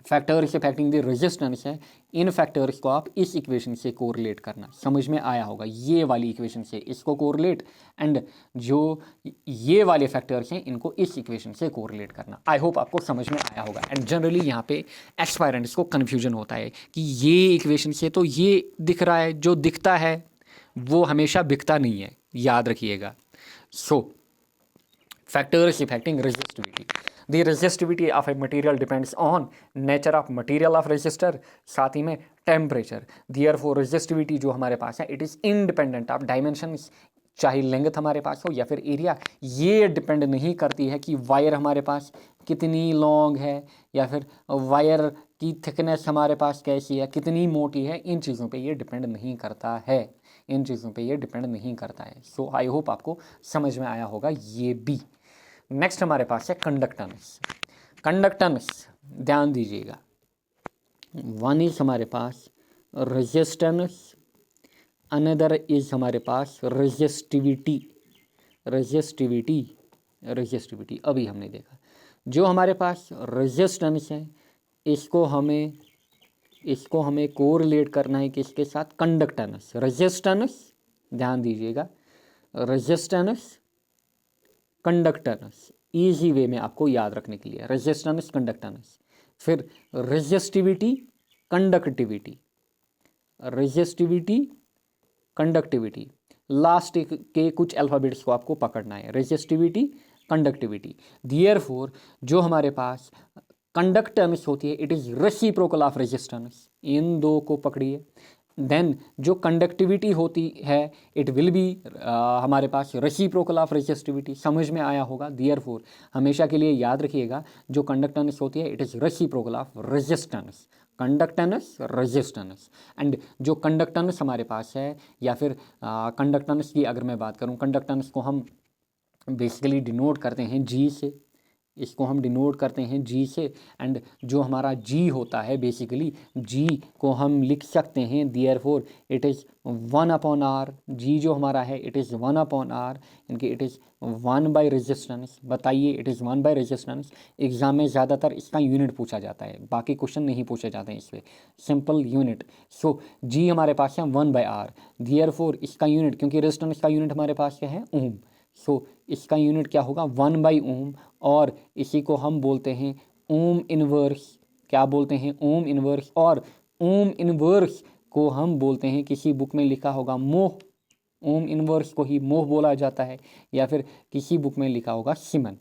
फैक्टर्स अफेक्टिंग द रेजिस्टेंस है, इन फैक्टर्स को आप इस इक्वेशन से कोरिलेट करना, समझ में आया होगा, ये वाली इक्वेशन से इसको कोरिलेट, एंड जो ये वाले फैक्टर्स हैं इनको इस इक्वेशन से कोरिलेट करना। आई होप आपको समझ में आया होगा। एंड जनरली यहाँ पे एस्पायरेंट्स को कन्फ्यूजन होता है कि ये इक्वेशन से तो ये दिख रहा है, जो दिखता है वो हमेशा बिकता नहीं है, याद रखिएगा। So factors affecting resistivity, the resistivity of a material depends on nature of material of resistor, साथ ही में टेम्परेचर। देयरफॉर रेजिस्टिविटी जो हमारे पास है it is independent of dimensions, चाहे लेंथ हमारे पास हो या फिर एरिया, ये डिपेंड नहीं करती है कि वायर हमारे पास कितनी लॉन्ग है या फिर वायर की थिकनेस हमारे पास कैसी है, कितनी मोटी है, इन चीज़ों पे ये डिपेंड नहीं करता है, इन चीज़ों पे ये डिपेंड नहीं करता है। सो आई होप आपको समझ में आया होगा ये भी। नेक्स्ट हमारे पास है कंडक्टेंस। कंडक्टेंस ध्यान दीजिएगा, वन इज हमारे पास रेजिस्टेंस, अनदर इज हमारे पास रेजिस्टिविटी। रेजिस्टिविटी रेजिस्टिविटी अभी हमने देखा, जो हमारे पास रेजिस्टेंस है इसको हमें कोरिलेट करना है किसके साथ, कंडक्टेंस। रेजिस्टेंस ध्यान दीजिएगा, रेजिस्टेंस कंडक्टेंस, ईजी वे में आपको याद रखने के लिए, रेजिस्टेंस कंडक्टेंस, फिर resistivity conductivity, resistivity conductivity, last के कुछ अल्फ़ाबेट्स को आपको पकड़ना है, रेजिस्टिविटी कंडक्टिविटी। देयरफॉर जो हमारे पास कंडक्टेंस होती है it is reciprocal of resistance, इन दो को पकड़िए। देन जो कंडक्टिविटी होती है इट विल बी हमारे पास रेसिप्रोकल ऑफ रेजिस्टिविटी, समझ में आया होगा। देयरफॉर हमेशा के लिए याद रखिएगा, जो कंडक्टेंस होती है it is reciprocal of resistance, conductance resistance. And जो कंडक्टेंस हमारे पास है या फिर कंडक्टेंस की अगर मैं बात करूं, कंडक्टेंस को हम बेसिकली डिनोट करते हैं जी से, इसको हम डिनोट करते हैं जी से। एंड जो हमारा जी होता है बेसिकली जी को हम लिख सकते हैं देयरफॉर इट इज़ 1/r, जी जो हमारा है इट इज़ 1/r, इनके इट इज़ 1 रेजिस्टेंस। बताइए इट इज़ 1 रेजिस्टेंस, एग्जाम में ज़्यादातर इसका यूनिट पूछा जाता है, बाकी क्वेश्चन नहीं पूछे जाते हैं इसमें, सिंपल यूनिट। सो जी हमारे पास है 1/r, देयरफॉर इसका यूनिट, क्योंकि रेजिस्टेंस का यूनिट हमारे पास क्या है, ओम, सो इसका यूनिट क्या होगा 1/ओम, और इसी को हम बोलते हैं ओम इनवर्स। क्या बोलते हैं, ओम इनवर्स। और ओम इनवर्स को हम बोलते हैं, किसी बुक में लिखा होगा मोह, ओम इनवर्स को ही मोह बोला जाता है, या फिर किसी बुक में लिखा होगा सिमन।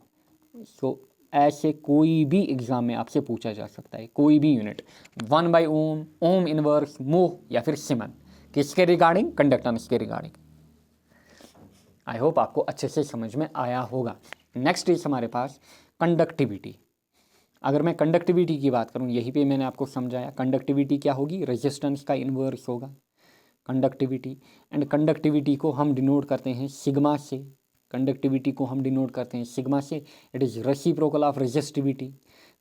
सो ऐसे कोई भी एग्जाम में आपसे पूछा जा सकता है, कोई भी यूनिट 1/ओम, ओम इनवर्स, मोह या फिर सिमन, किसके रिगार्डिंग, कंडक्टेंस के रिगार्डिंग। आई होप आपको अच्छे से समझ में आया होगा। नेक्स्ट इज हमारे पास कंडक्टिविटी। अगर मैं कंडक्टिविटी की बात करूं, यहीं पे मैंने आपको समझाया कंडक्टिविटी क्या होगी, रेजिस्टेंस का इन्वर्स होगा कंडक्टिविटी। एंड कंडक्टिविटी को हम डिनोट करते हैं सिग्मा से, कंडक्टिविटी को हम डिनोट करते हैं सिग्मा से, it is reciprocal of resistivity.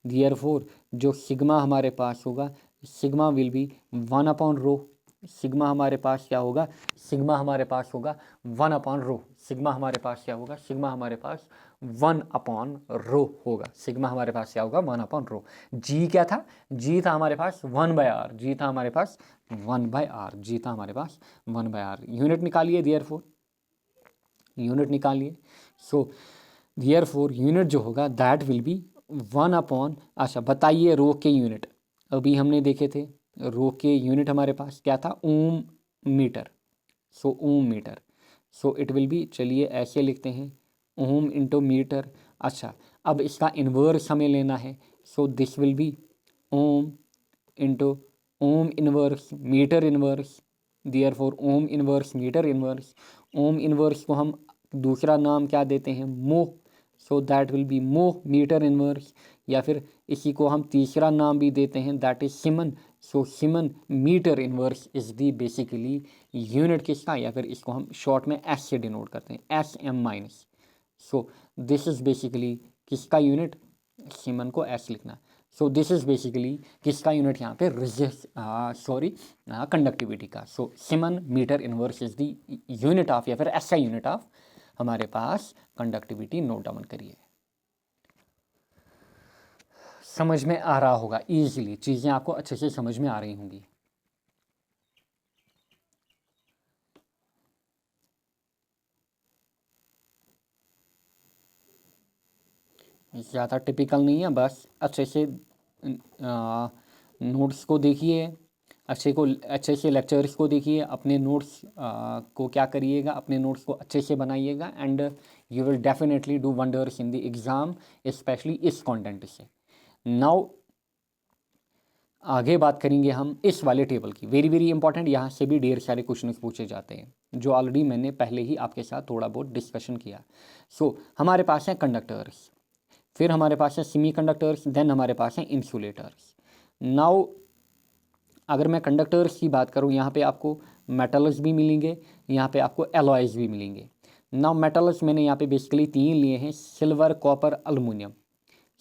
Therefore जो सिग्मा हमारे पास होगा, सिग्मा विल बी 1/ρ, सिग्मा हमारे पास क्या होगा, सिग्मा हमारे पास होगा 1/ρ, सिग्मा हमारे पास क्या होगा, सिग्मा हमारे पास 1/ρ होगा, सिग्मा हमारे पास क्या होगा 1/ρ। जी क्या था, जी था हमारे पास 1/r, जी था हमारे पास 1/r, जी था हमारे पास 1/r। यूनिट निकालिए देयरफॉर, यूनिट निकालिए। सो देयरफॉर यूनिट जो होगा दैट विल बी 1/, अच्छा बताइए रो के यूनिट, अभी हमने देखे थे रो के यूनिट हमारे पास क्या था, ohm metre. So ohm metre, so it will be, चलिए ऐसे लिखते हैं ओम इंटू मीटर। अच्छा अब इसका इन्वर्स हमें लेना है, so this will be ohm into ohm inverse meter inverse, therefore ohm inverse meter inverse. Ohm inverse को हम दूसरा नाम क्या देते हैं, mho, so that will be mho meter inverse, या फिर इसी को हम तीसरा नाम भी देते हैं that is siemens. So siemens metre inverse is the basically unit किसका, या फिर इसको हम शॉर्ट में एस से डिनोट करते हैं, SM-। So this is basically किसका यूनिट, सिमन को एस लिखना। सो दिस इज़ बेसिकली किसका यूनिट यहाँ पे कंडक्टिविटी का। So siemens metre inverse is the unit of या फिर ऐसा यूनिट ऑफ हमारे पास कंडक्टिविटी। नोट डाउन करिए, समझ में आ रहा होगा इजीली, चीज़ें आपको अच्छे से समझ में आ रही होंगी। ज़्यादा टिपिकल नहीं है, बस अच्छे से नोट्स को देखिए, अच्छे से लेक्चर्स को देखिए, अपने नोट्स को क्या करिएगा, अपने नोट्स को अच्छे से बनाइएगा and you will definitely do wonders in the exam, specially इस कंटेंट से। नाउ आगे बात करेंगे हम इस वाले टेबल की, वेरी वेरी इंपॉर्टेंट। यहाँ से भी ढेर सारे क्वेश्चन पूछे जाते हैं जो ऑलरेडी मैंने पहले ही आपके साथ थोड़ा बहुत डिस्कशन किया। सो हमारे पास हैं कंडक्टर्स, फिर हमारे पास है सेमी कंडक्टर्स, देन हमारे पास हैं इंसुलेटर्स। नाउ अगर मैं कंडक्टर्स की बात करूँ, यहाँ पे आपको मेटल्स भी मिलेंगे, यहाँ पे आपको एलॉयज भी मिलेंगे। नाउ मेटल्स मैंने यहाँ पे बेसिकली 3 लिए हैं, silver, copper, aluminium.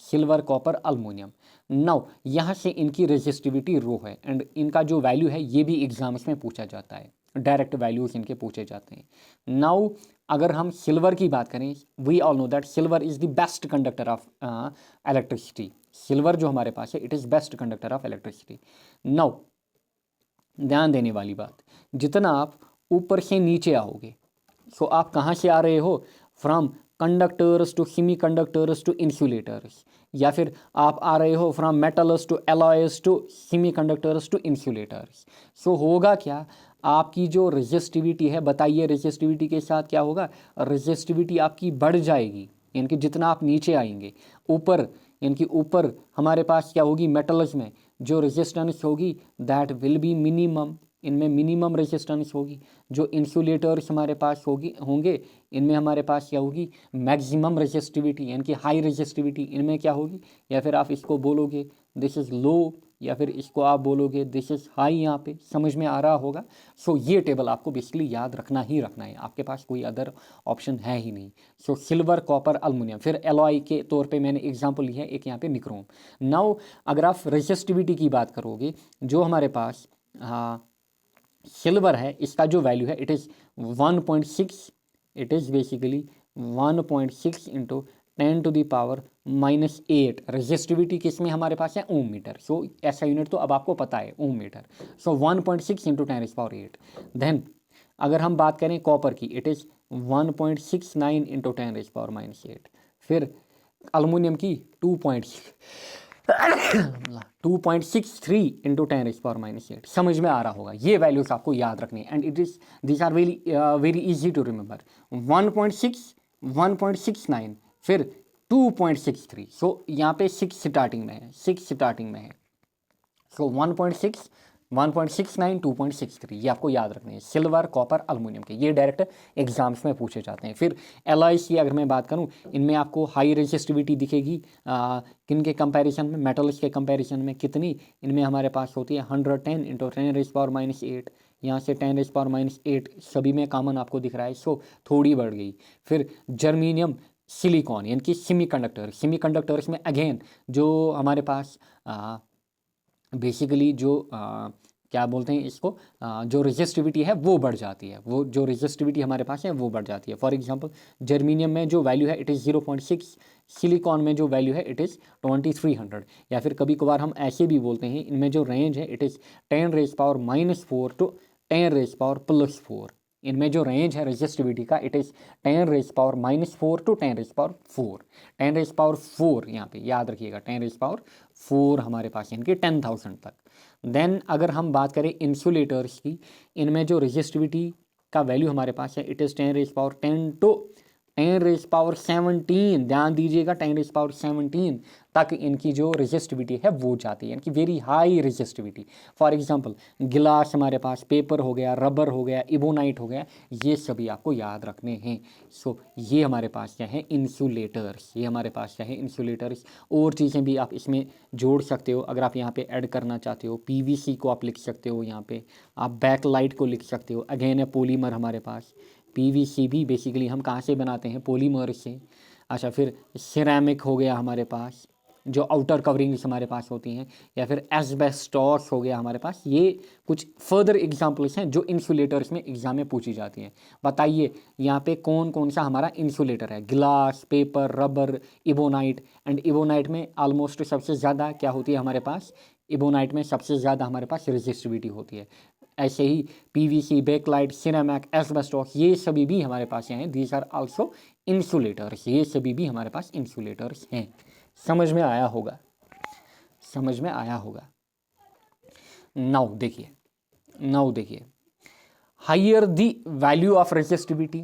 Silver, copper, aluminium. Now यहाँ से इनकी रेजिस्टिविटी रो है एंड इनका जो वैल्यू है ये भी एग्जाम्स में पूछा जाता है, डायरेक्ट वैल्यूज इनके पूछे जाते हैं। नाउ अगर हम सिल्वर की बात करें, we all know that silver is the best conductor of electricity. Silver जो हमारे पास है, it is best conductor of electricity. Now ध्यान देने वाली बात, जितना आप ऊपर से नीचे आओगे, सो आप कहाँ से आ रहे हो, from conductors to semiconductors to insulators, या फिर आप आ रहे हो from metals to alloys to semiconductors to insulators. So होगा क्या, आपकी जो रेजिस्टिविटी है, बताइए रेजिस्टिविटी के साथ क्या होगा, रेजिस्टिविटी आपकी बढ़ जाएगी, यानी कि जितना आप नीचे आएंगे ऊपर, यानी कि ऊपर हमारे पास क्या होगी, मेटल्स में जो रेजिस्टेंस होगी दैट विल बी मिनिमम, इनमें मिनिमम रेजिस्टेंस होगी। जो इंसुलेटर्स हमारे पास होंगे, इनमें हमारे पास क्या होगी, मैक्सिमम रेजिस्टिविटी, यानी कि हाई रेजिस्टिविटी इनमें क्या होगी, या फिर आप इसको बोलोगे दिस इज़ लो, या फिर इसको आप बोलोगे दिस इज़ हाई। यहाँ पे समझ में आ रहा होगा। सो ये टेबल आपको बेसिकली याद रखना ही रखना है, आपके पास कोई अदर ऑप्शन है ही नहीं। सो सिल्वर, कॉपर, अल्मुनियम, फिर एलॉय के तौर पे मैंने एग्जांपल लिया है एक यहाँ पे निक्रोम। नाउ अगर आप रेजिस्टिविटी की बात करोगे, जो हमारे पास सिल्वर है, इसका जो वैल्यू है it is 1.6, it is basically 1.6 into 10⁻⁻8। Resistivity किस में हमारे पास है, ओम मीटर। सो ऐसा यूनिट तो अब आपको पता है, ओम मीटर। सो 1.6 इंटू 10⁻8। देन अगर हम बात करें कॉपर की, इट इज़ 1.69 इंटू 10⁻8। फिर अल्मुनियम की 2.63 इंटू 10⁻8। समझ में आ रहा होगा, ये वैल्यूज आपको याद रखनी है and it is this are very easy to remember. 1.6, 1.69, फिर 2.63। सो यहाँ पे 6 स्टार्टिंग में है, 6 स्टार्टिंग में है। सो 1.6, 1.69, 2.63, ये आपको याद रखने हैं, सिल्वर, कॉपर, अल्मुनियम के, ये डायरेक्ट एग्जाम्स में पूछे जाते हैं। फिर एलॉयज की अगर मैं बात करूं, इनमें आपको हाई रेजिस्टिविटी दिखेगी, किन के कंपैरिजन में, मेटल्स के कंपैरिजन में। कितनी, इनमें हमारे पास होती है 110 इंटू 10⁻8। यहाँ से 10⁻8 सभी में कॉमन आपको दिख रहा है, सो थोड़ी बढ़ गई। फिर जर्मीनियम, सिलिकॉन, यानी कि सेमी कंडक्टर्स में अगेन जो हमारे पास बेसिकली जो क्या बोलते हैं इसको, जो रेजिस्टिविटी है वो बढ़ जाती है, वो जो रेजिस्टिविटी हमारे पास है वो बढ़ जाती है। फॉर एग्जांपल जर्मीनियम में जो वैल्यू है इट इज़ 0.6, सिलिकॉन में जो वैल्यू है इट इज़ 2300। या फिर कभी कभार हम ऐसे भी बोलते हैं, इनमें जो रेंज है इट इज़ 10⁻⁻4 टू 10⁻+4। इनमें जो रेंज है रेजिस्टिविटी का इट इज़ 10⁻⁻4 टू 10⁻4। 10⁻4 यहाँ पे याद रखिएगा, 10⁻4 हमारे पास, यानी कि 10,000 तक। देन अगर हम बात करें इंसुलेटर्स की, इनमें जो रेजिस्टिविटी का वैल्यू हमारे पास है इट इज़ 10⁻10 टू 10⁻17। ध्यान दीजिएगा, 10⁻17 तक इनकी जो रेजिस्टिविटी है वो जाती है, यानी कि very high resistivity. For example गिलास हमारे पास, पेपर हो गया, रबर हो गया, इबोनाइट हो गया, ये सभी आपको याद रखने हैं। सो ये हमारे पास क्या है, इंसुलेटर्स, ये हमारे पास क्या है, इंसुलेटर्स। और चीज़ें भी आप इसमें जोड़ सकते हो, अगर आप यहाँ पे ऐड करना चाहते हो, पीवीसी को आप लिख सकते हो, यहाँ पे आप बैकलाइट को लिख सकते हो। अगेन है पॉलीमर हमारे पास, पीवीसी भी बेसिकली हम कहाँ से बनाते हैं, पॉलीमर से। अच्छा, फिर सिरेमिक हो गया हमारे पास, जो आउटर कवरिंग्स हमारे पास होती हैं, या फिर एस्बेस्टॉस हो गया हमारे पास। ये कुछ फर्दर एग्जांपल्स हैं जो इंसुलेटर्स में एग्जाम में पूछी जाती हैं। बताइए यहाँ पे कौन कौन सा हमारा इंसुलेटर है। Glass, paper, rubber, ebonite. And ebonite में ऑलमोस्ट सबसे ज़्यादा क्या होती है हमारे पास, इबोनाइट में सबसे ज़्यादा हमारे पास रेजिस्टिविटी होती है। ऐसे ही पीवीसी, बेकलाइट, सिरेमिक, एस्बेस्टॉस, ये सभी भी हमारे पास हैं। दीज आर आल्सो इंसुलेटर्स, ये सभी भी हमारे पास इंसुलेटर्स हैं। समझ में आया होगा, समझ में आया होगा। नाउ देखिए higher the value of resistivity,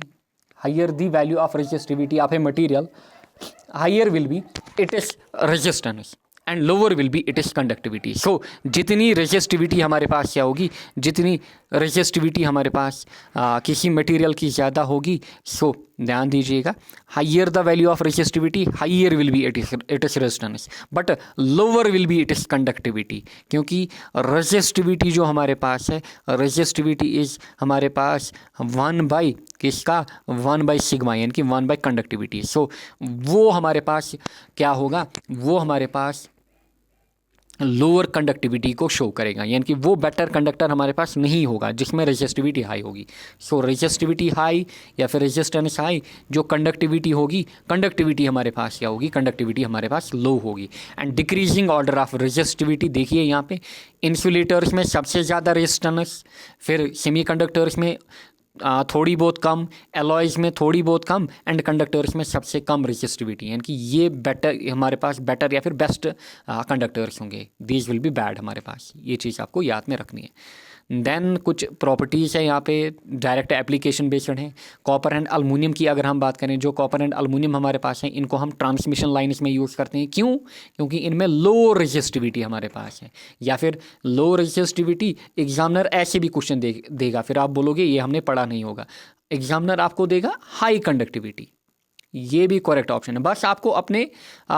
higher the value of resistivity of a material, higher will be it is resistance and lower will be it is conductivity. So जितनी रेजिस्टिविटी हमारे पास क्या होगी, जितनी रेजिस्टिविटी हमारे पास किसी मटेरियल की ज़्यादा होगी, सो ध्यान दीजिएगा, higher the value of resistivity higher will be it is resistance, but lower will be it is conductivity. क्योंकि रेजिस्टिविटी जो हमारे पास है, रेजिस्टिविटी इज हमारे पास 1/, किसका, 1/, सिग्मा, यानी कि 1/, कंडक्टिविटी। सो वो हमारे पास क्या होगा, वो हमारे पास लोअर कंडक्टिविटी को शो करेगा, यानी कि वो बेटर कंडक्टर हमारे पास नहीं होगा जिसमें रेजिस्टिविटी हाई होगी। सो रेजिस्टिविटी हाई या फिर रेजिस्टेंस हाई, जो कंडक्टिविटी होगी, कंडक्टिविटी हमारे पास क्या होगी, कंडक्टिविटी हमारे पास लो होगी। And decreasing order of resistivity, देखिए यहाँ पे इंसुलेटर्स में सबसे ज़्यादा रेजिस्टेंस, फिर सेमीकंडक्टर्स में थोड़ी बहुत कम, एलॉयज़ में थोड़ी बहुत कम, एंड कंडक्टर्स में सबसे कम रेजिस्टिविटी, यानी कि ये बेटर हमारे पास बेटर या फिर बेस्ट कंडक्टर्स होंगे। दीज विल बी बैड हमारे पास, ये चीज़ आपको याद में रखनी है। देन कुछ प्रॉपर्टीज़ है यहाँ पे, डायरेक्ट एप्लीकेशन बेस्ड हैं। कॉपर एंड अलुमिनियम की अगर हम बात करें, जो कॉपर एंड अलुमिनियम हमारे पास हैं, इनको हम ट्रांसमिशन लाइन्स में यूज़ करते हैं। क्यों? क्योंकि इनमें लो रेजिस्टिविटी हमारे पास है। या फिर लो रेजिस्टिविटी, एग्जामिनर ऐसे भी क्वेश्चन देगा, फिर आप बोलोगे ये हमने पढ़ा नहीं होगा। एग्जामिनर आपको देगा हाई कंडक्टिविटी, ये भी करेक्ट ऑप्शन है। बस आपको अपने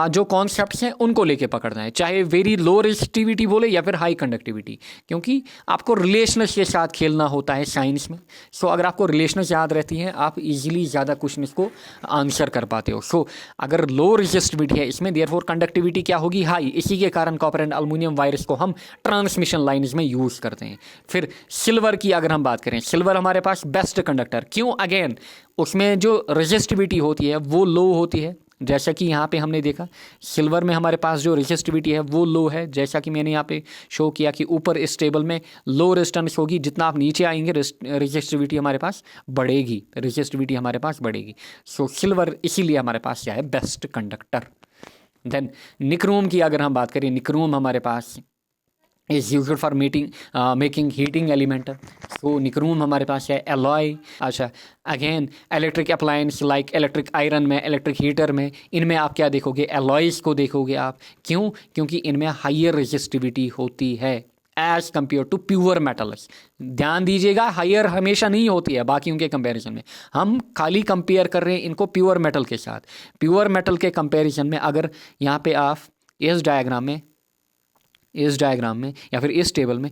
जो कॉन्सेप्ट्स हैं उनको लेके पकड़ना है, चाहे वेरी लो रेजिस्टिविटी बोले या फिर हाई कंडक्टिविटी, क्योंकि आपको रिलेशंस के साथ खेलना होता है साइंस में। सो अगर आपको रिलेशंस याद रहती हैं, आप इजीली ज़्यादा क्वेश्चन को आंसर कर पाते हो। सो अगर लो रेजिस्टिविटी है इसमें, देयरफॉर कंडक्टिविटी क्या होगी, हाई। इसी के कारण कॉपर एंड अलुमिनियम वायर्स को हम ट्रांसमिशन लाइन्स में यूज़ करते हैं। फिर सिल्वर की अगर हम बात करें, सिल्वर हमारे पास बेस्ट कंडक्टर, क्यों? अगेन उसमें जो रेजिस्टिविटी होती है वो लो होती है, जैसा कि यहाँ पे हमने देखा सिल्वर में हमारे पास जो रेजिस्टिविटी है वो लो है। जैसा कि मैंने यहाँ पे शो किया कि ऊपर इस टेबल में लो रेजिस्टेंस होगी, जितना आप नीचे आएंगे रेजिस्टिविटी हमारे पास बढ़ेगी, रेजिस्टिविटी हमारे पास बढ़ेगी। सो सिल्वर इसीलिए हमारे पास क्या है, बेस्ट कंडक्टर। देन निक्रोम की अगर हम बात करें, निक्रोम हमारे पास is used for making heating element. तो निक्रोम हमारे पास है एलॉय। अच्छा, again electric appliance like electric iron में, इलेक्ट्रिक हीटर में, इनमें आप क्या देखोगे, एलॉयज़ को देखोगे आप। क्यों? क्योंकि इनमें हायर रेजिस्टिविटी होती है as compare to pure metals. ध्यान दीजिएगा, हायर हमेशा नहीं होती है बाकियों के कंपैरिजन में। हम खाली कंपेयर कर रहे हैं इनको प्योर मेटल के साथ। प्योर मेटल के कंपैरिजन में अगर यहाँ पे आप इस डायग्राम में या फिर इस टेबल में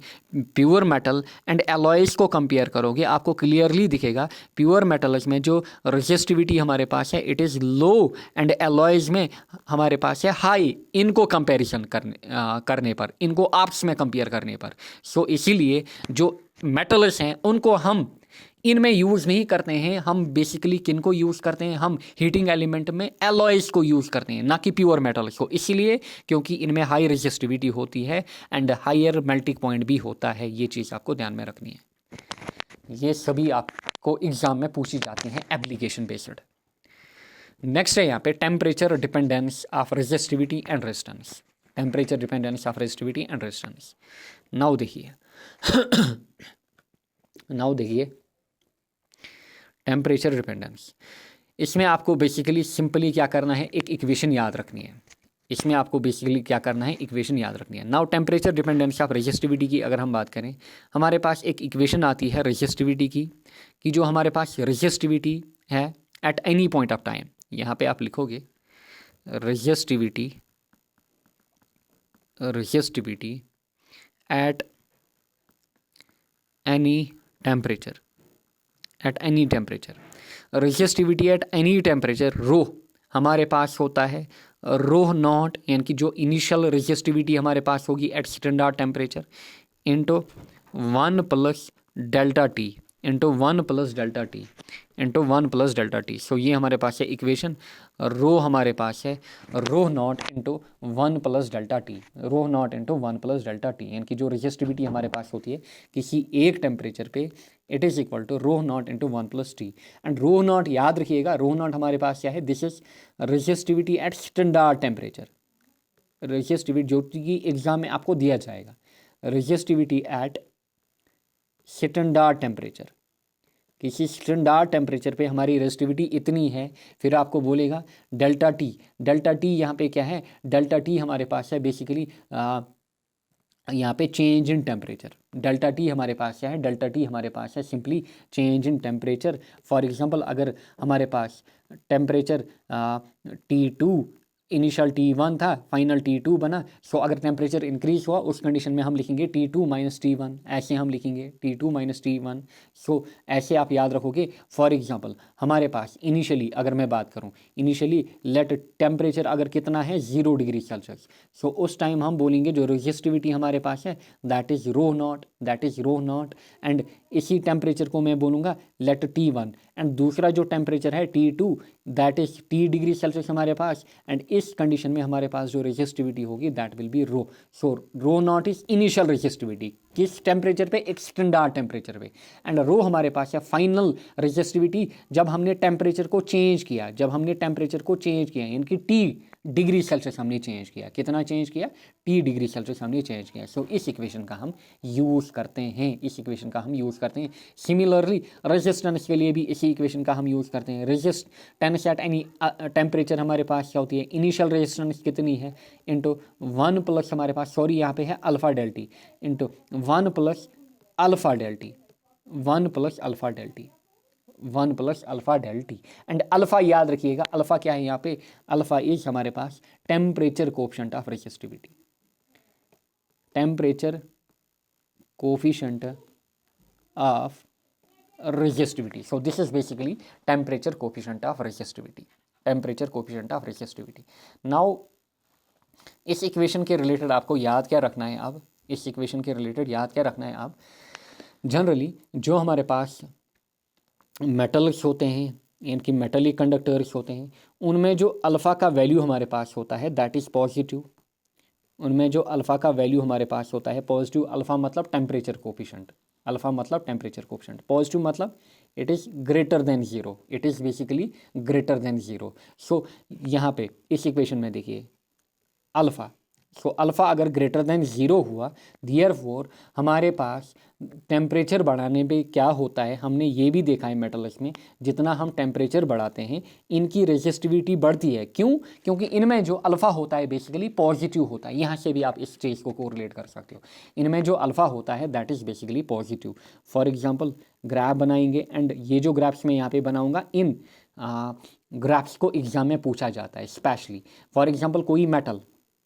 प्योर मेटल एंड एलॉयज़ को कंपेयर करोगे, आपको क्लियरली दिखेगा प्योर मेटल्स में जो रेजिस्टिविटी हमारे पास है it is low, and alloys में हमारे पास है हाई। इनको कंपैरिजन करने पर, इनको आपस में कंपेयर करने पर। सो इसीलिए जो मेटल्स हैं उनको हम इनमें यूज़ नहीं करते हैं। हम बेसिकली किन को यूज़ करते हैं, हम हीटिंग एलिमेंट में एलॉयज़ को यूज़ करते हैं, ना कि प्योर मेटल्स को। इसीलिए क्योंकि इनमें हाई रेजिस्टिविटी होती है एंड हायर मेल्टिंग पॉइंट भी होता है। ये चीज़ आपको ध्यान में रखनी है। ये सभी आपको एग्जाम में पूछी जाती हैं एप्लीकेशन बेस्ड। नेक्स्ट है यहाँ पे temperature dependence of resistivity and resistance. Temperature dependence of resistivity and resistance. Now देखिए टेम्परेचर डिपेंडेंस, इसमें आपको बेसिकली सिंपली क्या करना है, एक इक्वेशन याद रखनी है। इसमें आपको बेसिकली क्या करना है, इक्वेशन याद रखनी है। Now temperature dependence of resistivity की अगर हम बात करें, हमारे पास एक इक्वेशन आती है रेजिस्टिविटी की, कि जो हमारे पास रेजिस्टिविटी है at any point of time. यहाँ पे आप लिखोगे resistivity at any temperature, at any temperature. Resistivity at any temperature, rho हमारे पास होता है रो नॉट यानी कि जो इनिशियल रेजिस्टिविटी हमारे पास होगी at standard temperature into 1 plus delta T into 1 plus delta T into 1 plus delta T. So ये हमारे पास है इक्वेशन। रो हमारे पास है rho naught into 1 plus delta T, rho naught into 1 plus delta T, यानी कि जो रेजिस्टिविटी हमारे पास होती है किसी एक टेम्परेचर पे, it is equal to rho naught into 1 plus T. And rho naught याद रखिएगा, रो नॉट हमारे पास क्या है, this is resistivity at standard temperature. Resistivity जो कि एग्जाम में आपको दिया जाएगा, रेजिस्टिविटी एट स्टैंडर्ड टेम्परेचर। किसी स्टैंडर्ड टेम्परेचर पे हमारी रेजिस्टिविटी इतनी है, फिर आपको बोलेगा डेल्टा टी। डेल्टा टी यहाँ पे क्या है, डेल्टा टी हमारे पास है बेसिकली यहाँ पे change in temperature. Delta T हमारे पास क्या है, डेल्टा टी हमारे पास है simply change in temperature. For example अगर हमारे पास टेम्परेचर T2 इनिशियल T1 था, फाइनल T2 बना, सो अगर टेम्परेचर इंक्रीज हुआ उस कंडीशन में हम लिखेंगे T2 माइनस T1, ऐसे हम लिखेंगे T2 माइनस T1। सो ऐसे आप याद रखोगे। फॉर एग्जांपल हमारे पास इनिशियली अगर मैं बात करूं, इनिशियली लेट टेम्परेचर अगर कितना है 0 डिग्री सेल्सियस, सो उस टाइम हम बोलेंगे जो रेजिस्टिविटी हमारे पास है that is rho naught, that is rho naught. And इसी टेम्परेचर को मैं बोलूँगा लेट T1। एंड दूसरा जो टेम्परेचर है T2 that is T degree Celsius हमारे पास। एंड इस कंडीशन में हमारे पास जो रेजिस्टिविटी होगी that will be rho. So rho naught is initial resistivity किस टेम्परेचर पे, एक स्टैंडर्ड टेम्परेचर पे। एंड रो हमारे पास है फाइनल रेजिस्टिविटी जब हमने टेम्परेचर को चेंज किया, जब हमने टेम्परेचर को चेंज किया यानी कि T डिग्री सेल्सियस हमने चेंज किया। कितना चेंज किया, T डिग्री सेल्सियस हमने चेंज किया। सो इस इक्वेशन का हम यूज़ करते हैं, इस इक्वेशन का हम यूज़ करते हैं। सिमिलरली रेजिस्टेंस के लिए भी इसी इक्वेशन का हम यूज़ करते हैं। रेजिस्टेंस एट एनी टेम्परेचर हमारे पास क्या होती है, इनिशियल रेजिस्टेंस कितनी है इंटू 1 प्लस हमारे पास, सॉरी यहाँ पे है alpha delta T, into 1 plus alpha delta T, 1 plus alpha delta T, 1 plus alpha delta T. And alpha याद रखिएगा, अल्फा क्या है यहाँ पे, अल्फा इज हमारे पास temperature coefficient of resistivity, temperature coefficient of resistivity. So this is basically temperature coefficient of resistivity, temperature coefficient of resistivity. Now इस equation के रिलेटेड आपको याद क्या रखना है, अब इस इक्वेशन के रिलेटेड याद क्या रखना है आप, जनरली जो हमारे पास मेटल्स होते हैं यानी कि मेटलिक कंडक्टर्स होते हैं, उनमें जो अल्फ़ा का वैल्यू हमारे पास होता है दैट इज़ पॉजिटिव। उनमें जो अल्फ़ा का वैल्यू हमारे पास होता है पॉजिटिव, अल्फ़ा मतलब टेम्परेचर कोफिशिएंट, अल्फ़ा मतलब टेम्परेचर कोफिशिएंट, पॉजिटिव मतलब it is greater than zero, it is basically greater than zero. So यहाँ पे इस इक्वेशन में देखिए अल्फ़ा, सो अल्फ़ा अगर ग्रेटर देन ज़ीरो हुआ, देयरफॉर हमारे पास टेम्परेचर बढ़ाने पे क्या होता है, हमने ये भी देखा है मेटल्स में, जितना हम टेम्परेचर बढ़ाते हैं इनकी रेजिस्टिविटी बढ़ती है। क्यों? क्योंकि इनमें जो अल्फ़ा होता है बेसिकली पॉजिटिव होता है। यहाँ से भी आप इस चीज़ को कोरिलेट कर सकते हो, इनमें जो अल्फ़ा होता है that is basically positive. For example graph बनाएंगे एंड ये जो ग्राफ्स मैं यहाँ पे बनाऊँगा, इन ग्राफ्स को एग्जाम में पूछा जाता है स्पेशली। फॉर एग्जाम्पल कोई मेटल,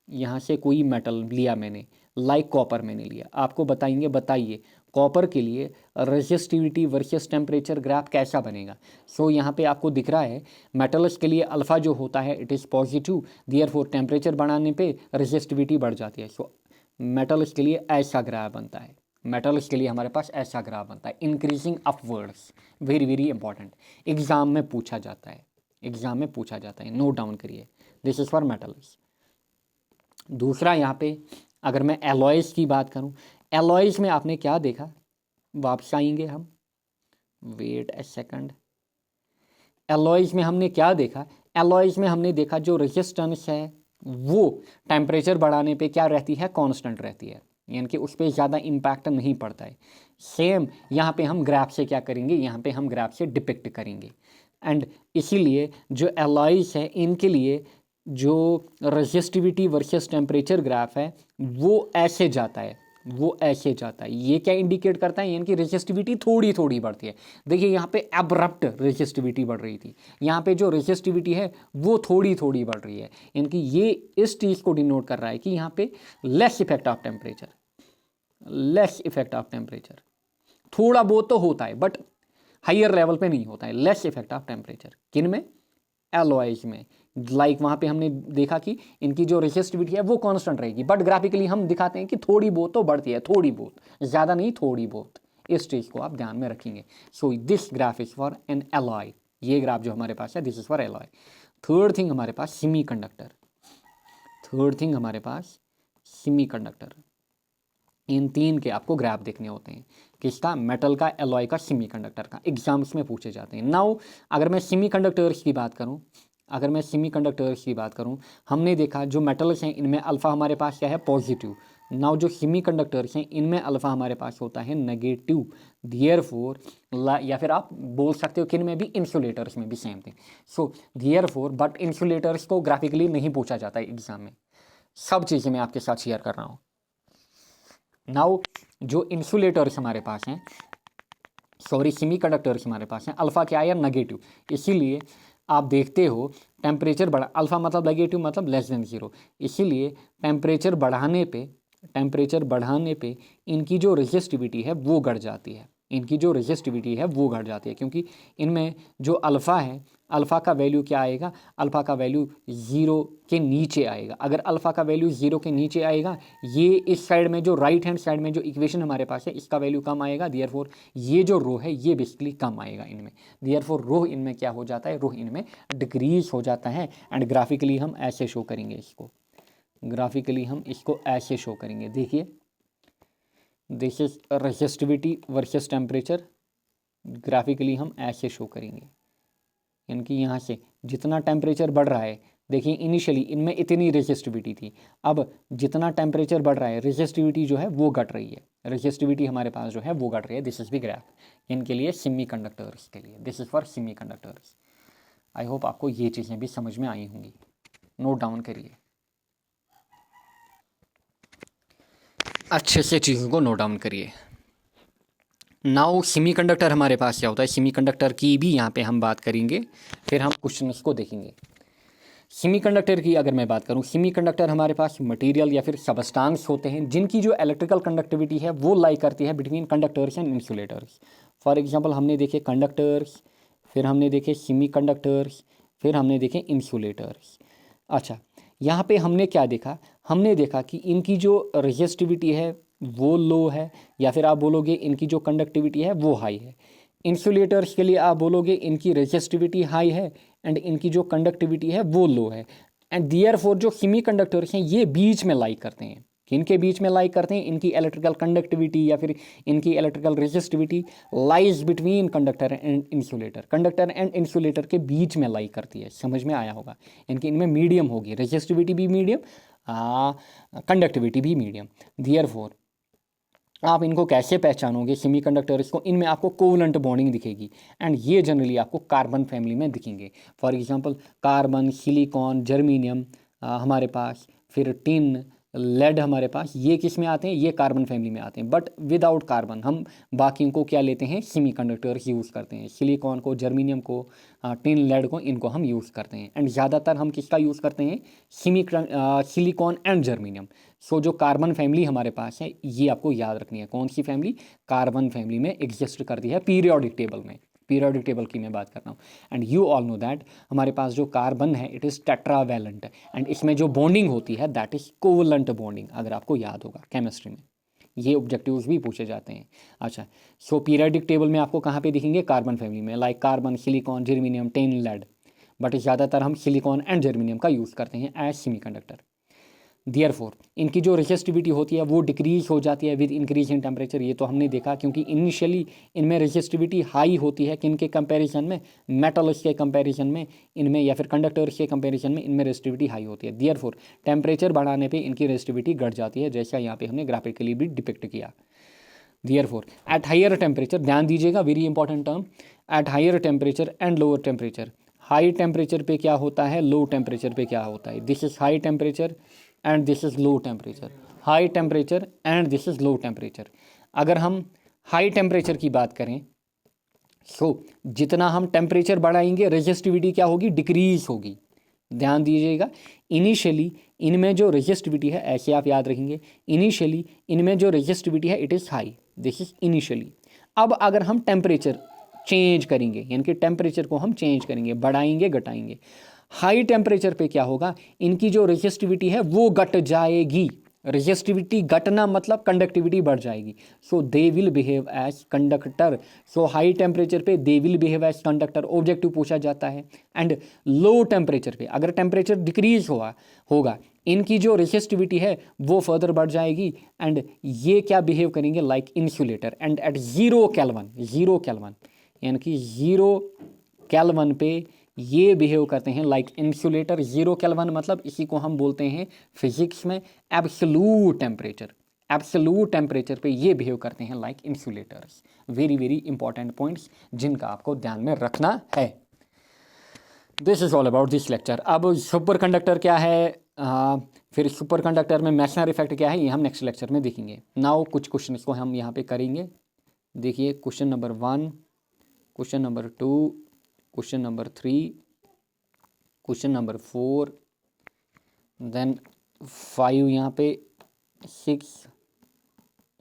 यहाँ से कोई मेटल लिया मैंने, लाइक कॉपर मैंने लिया, आपको बताएंगे बताइए कॉपर के लिए रेजिस्टिविटी वर्सेस टेम्परेचर ग्राफ कैसा बनेगा। सो यहाँ पे आपको दिख रहा है मेटल्स के लिए अल्फ़ा जो होता है it is positive, therefore temperature बढ़ाने पे रेजिस्टिविटी बढ़ जाती है। सो मेटल्स के लिए ऐसा ग्राफ बनता है, मेटल्स के लिए हमारे पास ऐसा ग्राफ बनता है, increasing upwards. Very very important, exam में पूछा जाता है, एग्जाम में पूछा जाता है, नोट डाउन करिए, दिस इज़ फॉर मेटल्स। दूसरा यहाँ पे अगर मैं एलॉयज़ की बात करूँ, एलॉयज़ में आपने क्या देखा, वापस आएंगे हम, वेट ए सेकंड। एलॉयज़ में हमने क्या देखा, एलॉयज़ में हमने देखा जो रेजिस्टेंस है वो टेम्परेचर बढ़ाने पे क्या रहती है, कांस्टेंट रहती है, यानी कि उस पर ज़्यादा इम्पैक्ट नहीं पड़ता है। सेम यहाँ पे हम ग्राफ से क्या करेंगे, यहाँ पे हम ग्राफ से डिपिक्ट करेंगे। एंड इसीलिए जो एलॉयज़ है इनके लिए जो रेजिस्टिविटी वर्सेस टेम्परेचर ग्राफ है वो ऐसे जाता है, वो ऐसे जाता है। ये क्या इंडिकेट करता है, यानी कि रेजिस्टिविटी थोड़ी थोड़ी बढ़ती है। देखिए यहाँ पे एब्रप्ट रेजिस्टिविटी बढ़ रही थी, यहाँ पे जो रेजिस्टिविटी है वो थोड़ी थोड़ी बढ़ रही है, यानी कि ये इस चीज़ को डिनोट कर रहा है कि यहाँ पे less effect of temperature, less effect of temperature. थोड़ा बहुत तो होता है बट हाइयर लेवल पे नहीं होता है, लेस इफेक्ट ऑफ टेम्परेचर। किन में, एलॉयज में। लाइक वहाँ पे हमने देखा कि इनकी जो रेजिस्टिविटी है वो कांस्टेंट रहेगी, बट ग्राफिकली हम दिखाते हैं कि थोड़ी बहुत तो बढ़ती है, थोड़ी बहुत, ज़्यादा नहीं, थोड़ी बहुत। इस चीज़ को आप ध्यान में रखेंगे। So this graph is for an alloy, ये ग्राफ जो हमारे पास है this is for alloy. Third thing हमारे पास सेमी कंडक्टर, थर्ड थिंग हमारे पास सेमी कंडक्टर। इन तीन के आपको ग्राफ देखने होते हैं, किसका, मेटल का, एलॉय का, सेमी कंडक्टर का, एग्जाम्स में पूछे जाते हैं। नाउ अगर मैं सेमी कंडक्टर्स की बात करूं, अगर मैं सेमी कंडक्टर्स की बात करूं, हमने देखा जो मेटल्स हैं इनमें अल्फ़ा हमारे पास क्या है, पॉजिटिव। नाउ जो सेमी कंडक्टर्स हैं इनमें अल्फ़ा हमारे पास होता है नेगेटिव। देयरफॉर, या फिर आप बोल सकते हो कि इनमें भी, इंसुलेटर्स में भी same thing. So therefore, but insulators को ग्राफिकली नहीं पूछा जाता है एग्जाम में। सब चीज़ें मैं आपके साथ शेयर कर रहा हूँ। नाउ जो इंसुलेटर्स हमारे पास हैं, सॉरी सेमी कंडक्टर्स हमारे पास हैं, अल्फ़ा क्या है, नेगेटिव। इसीलिए आप देखते हो टेम्परेचर बढ़ा, अल्फ़ा मतलब नेगेटिव मतलब लेस देन ज़ीरो, इसीलिए टेम्परेचर बढ़ाने पे इनकी जो रेजिस्टिविटी है वो घट जाती है, इनकी जो रेजिस्टिविटी है वो घट जाती है, क्योंकि इनमें जो अल्फ़ा है, अल्फ़ा का वैल्यू क्या आएगा, अल्फ़ा का वैल्यू ज़ीरो के नीचे आएगा। अगर अल्फ़ा का वैल्यू ज़ीरो के नीचे आएगा, ये इस साइड में जो राइट हैंड साइड में जो इक्वेशन हमारे पास है इसका वैल्यू कम आएगा, देयरफॉर ये जो रो है ये बेसिकली कम आएगा इनमें, देयरफॉर रो इनमें क्या हो जाता है, रो इनमें डिक्रीज हो जाता है। एंड ग्राफिकली हम ऐसे शो करेंगे इसको, ग्राफिकली हम इसको ऐसे शो करेंगे, देखिए this is resistivity versus temperature, graphically हम ऐसे शो करेंगे। यानी कि यहाँ से जितना टेम्परेचर बढ़ रहा है, देखिए इनिशियली इनमें इतनी रेजिस्टिविटी थी, अब जितना टेम्परेचर बढ़ रहा है रेजिस्टिविटी जो है वो घट रही है, रेजिस्टिविटी हमारे पास जो है वो घट रही है। दिस इज द ग्राफ इनके लिए, सेमी कंडक्टर्स के लिए, this is for semi conductors. I hope आपको ये चीज़ें भी समझ में आई होंगी, नोट डाउन करिए, अच्छे से चीज़ों को नोट डाउन करिए। नाउ सेमी कंडक्टर हमारे पास क्या होता है, सेमी कंडक्टर की भी यहाँ पे हम बात करेंगे, फिर हम क्वेश्चंस को देखेंगे। सेमी कंडक्टर की अगर मैं बात करूँ, सेमी कंडक्टर हमारे पास मटेरियल या फिर सबस्टांस होते हैं जिनकी जो इलेक्ट्रिकल कंडक्टिविटी है वो लाई करती है between conductors and insulators. For example हमने देखे कंडक्टर्स, फिर हमने देखे सेमी कंडक्टर्स, फिर हमने देखे इंसुलेटर्स। अच्छा, यहाँ पे हमने क्या देखा, हमने देखा कि इनकी जो रेजिस्टिविटी है वो लो है, या फिर आप बोलोगे इनकी जो कंडक्टिविटी है वो हाई है। इंसुलेटर्स के लिए आप बोलोगे इनकी रेजिस्टिविटी हाई है एंड इनकी जो कंडक्टिविटी है वो लो है। एंड देयरफॉर जो सेमी कंडक्टर्स हैं ये बीच में लाई करते हैं, किनके बीच में लाई करते हैं, इनकी इलेक्ट्रिकल कंडक्टिविटी या फिर इनकी electrical resistivity lies between conductor and insulator, conductor and insulator के बीच में लाई करती है। समझ में आया होगा, इनकी इनमें मीडियम होगी, रेजिस्टिविटी भी मीडियम, कंडक्टिविटी भी मीडियम। देयरफॉर आप इनको कैसे पहचानोगे सेमी कंडक्टर्स को, इनमें आपको कोवलेंट बॉन्डिंग दिखेगी एंड ये जनरली आपको कार्बन फैमिली में दिखेंगे। For example carbon, silicon, germanium हमारे पास, फिर टिन, लेड हमारे पास, ये किस में आते हैं, ये कार्बन फैमिली में आते हैं। बट विदाउट कार्बन हम बाकी को क्या लेते हैं, सेमी कंडक्टर्स यूज़ करते हैं, सिलिकॉन को, जर्मीनियम को, टिन, लेड को, इनको हम यूज़ करते हैं। एंड ज़्यादातर हम किसका यूज़ करते हैं, सिलिकॉन एंड जर्मीनियम। सो जो कार्बन फैमिली हमारे पास है ये आपको याद रखनी है, कौन सी फैमिली, कार्बन फैमिली में एग्जिस्ट करती है पीरियोडिक टेबल में, पीरियोडिक टेबल की मैं बात कर रहा हूँ। And you all know that हमारे पास जो कार्बन है इट इज़ टेट्रावैलेंट एंड इसमें जो बॉन्डिंग होती है दैट इज़ कोवलेंट बॉन्डिंग, अगर आपको याद होगा केमिस्ट्री में ये ऑब्जेक्टिव्स भी पूछे जाते हैं। अच्छा, सो पीरियोडिक टेबल में आपको कहाँ पे दिखेंगे, कार्बन फैमिली में, like carbon, silicon, germanium, tin, lead, but ज़्यादातर हम सिलिकॉन एंड जर्मीनियम का यूज़ करते हैं एज सेमी कंडक्टर। देयरफॉर इनकी जो रेजिस्टिविटी होती है वो डिक्रीज हो जाती है विद इंक्रीज इन टेम्परेचर, ये तो हमने देखा, क्योंकि इनिशियली इनमें रेजिस्टिविटी हाई होती है, किन के कंपैरिजन में, मेटल्स के कंपैरिजन में इनमें, या फिर कंडक्टर्स के कंपैरिजन में इनमें रेजिस्टिविटी हाई होती है। देयरफॉर टेम्परेचर बढ़ाने पे इनकी रेजिस्टिविटी घट जाती है, जैसा यहाँ पे हमने ग्राफिकली भी डिपिक्ट किया। देयरफॉर एट हायर टेम्परेचर, ध्यान दीजिएगा, very important term, at higher temperature and lower temperature, high temperature पे क्या होता है, लो टेम्परेचर पे क्या होता है, this is high temperature and this is low temperature, high temperature and this is low temperature. अगर हम हाई टेम्परेचर की बात करें, सो जितना हम टेम्परेचर बढ़ाएंगे रेजिस्टिविटी क्या होगी, डिक्रीज होगी। ध्यान दीजिएगा, इनिशियली इनमें जो रेजिस्टिविटी है, ऐसे आप याद रखेंगे, इनिशियली इनमें जो रेजिस्टिविटी है it is high, this is initially. अब अगर हम टेम्परेचर चेंज करेंगे, यानी कि टेम्परेचर को हम चेंज करेंगे, बढ़ाएंगे घटाएंगे, हाई टेम्परेचर पे क्या होगा, इनकी जो रेजिस्टिविटी है वो घट जाएगी। रेजिस्टिविटी घटना मतलब कंडक्टिविटी बढ़ जाएगी। So they will behave as conductor. So high temperature पे they will behave as conductor, objective पूछा जाता है। एंड लो टेम्परेचर पे, अगर टेम्परेचर डिक्रीज होगा इनकी जो रेजिस्टिविटी है वो फर्दर बढ़ जाएगी एंड ये क्या बिहेव करेंगे, like insulator. And at 0 kelvin यानी कि 0 केल्विन पे ये बिहेव करते हैं लाइक इंसुलेटर। 0 केल्विन मतलब इसी को हम बोलते हैं फिजिक्स में एब्सोल्यूट टेम्परेचर। एब्सोल्यूट टेम्परेचर पे ये बिहेव करते हैं like insulators. Very very important points जिनका आपको ध्यान में रखना है। This is all about this lecture. अब सुपर कंडक्टर क्या है, फिर सुपर कंडक्टर में मैसनर इफेक्ट क्या है, ये हम नेक्स्ट लेक्चर में देखेंगे। नाउ कुछ क्वेश्चन को हम यहाँ पे करेंगे। देखिए question number 1, question number 2, question number 3, question number 4, then 5 यहाँ पे, 6,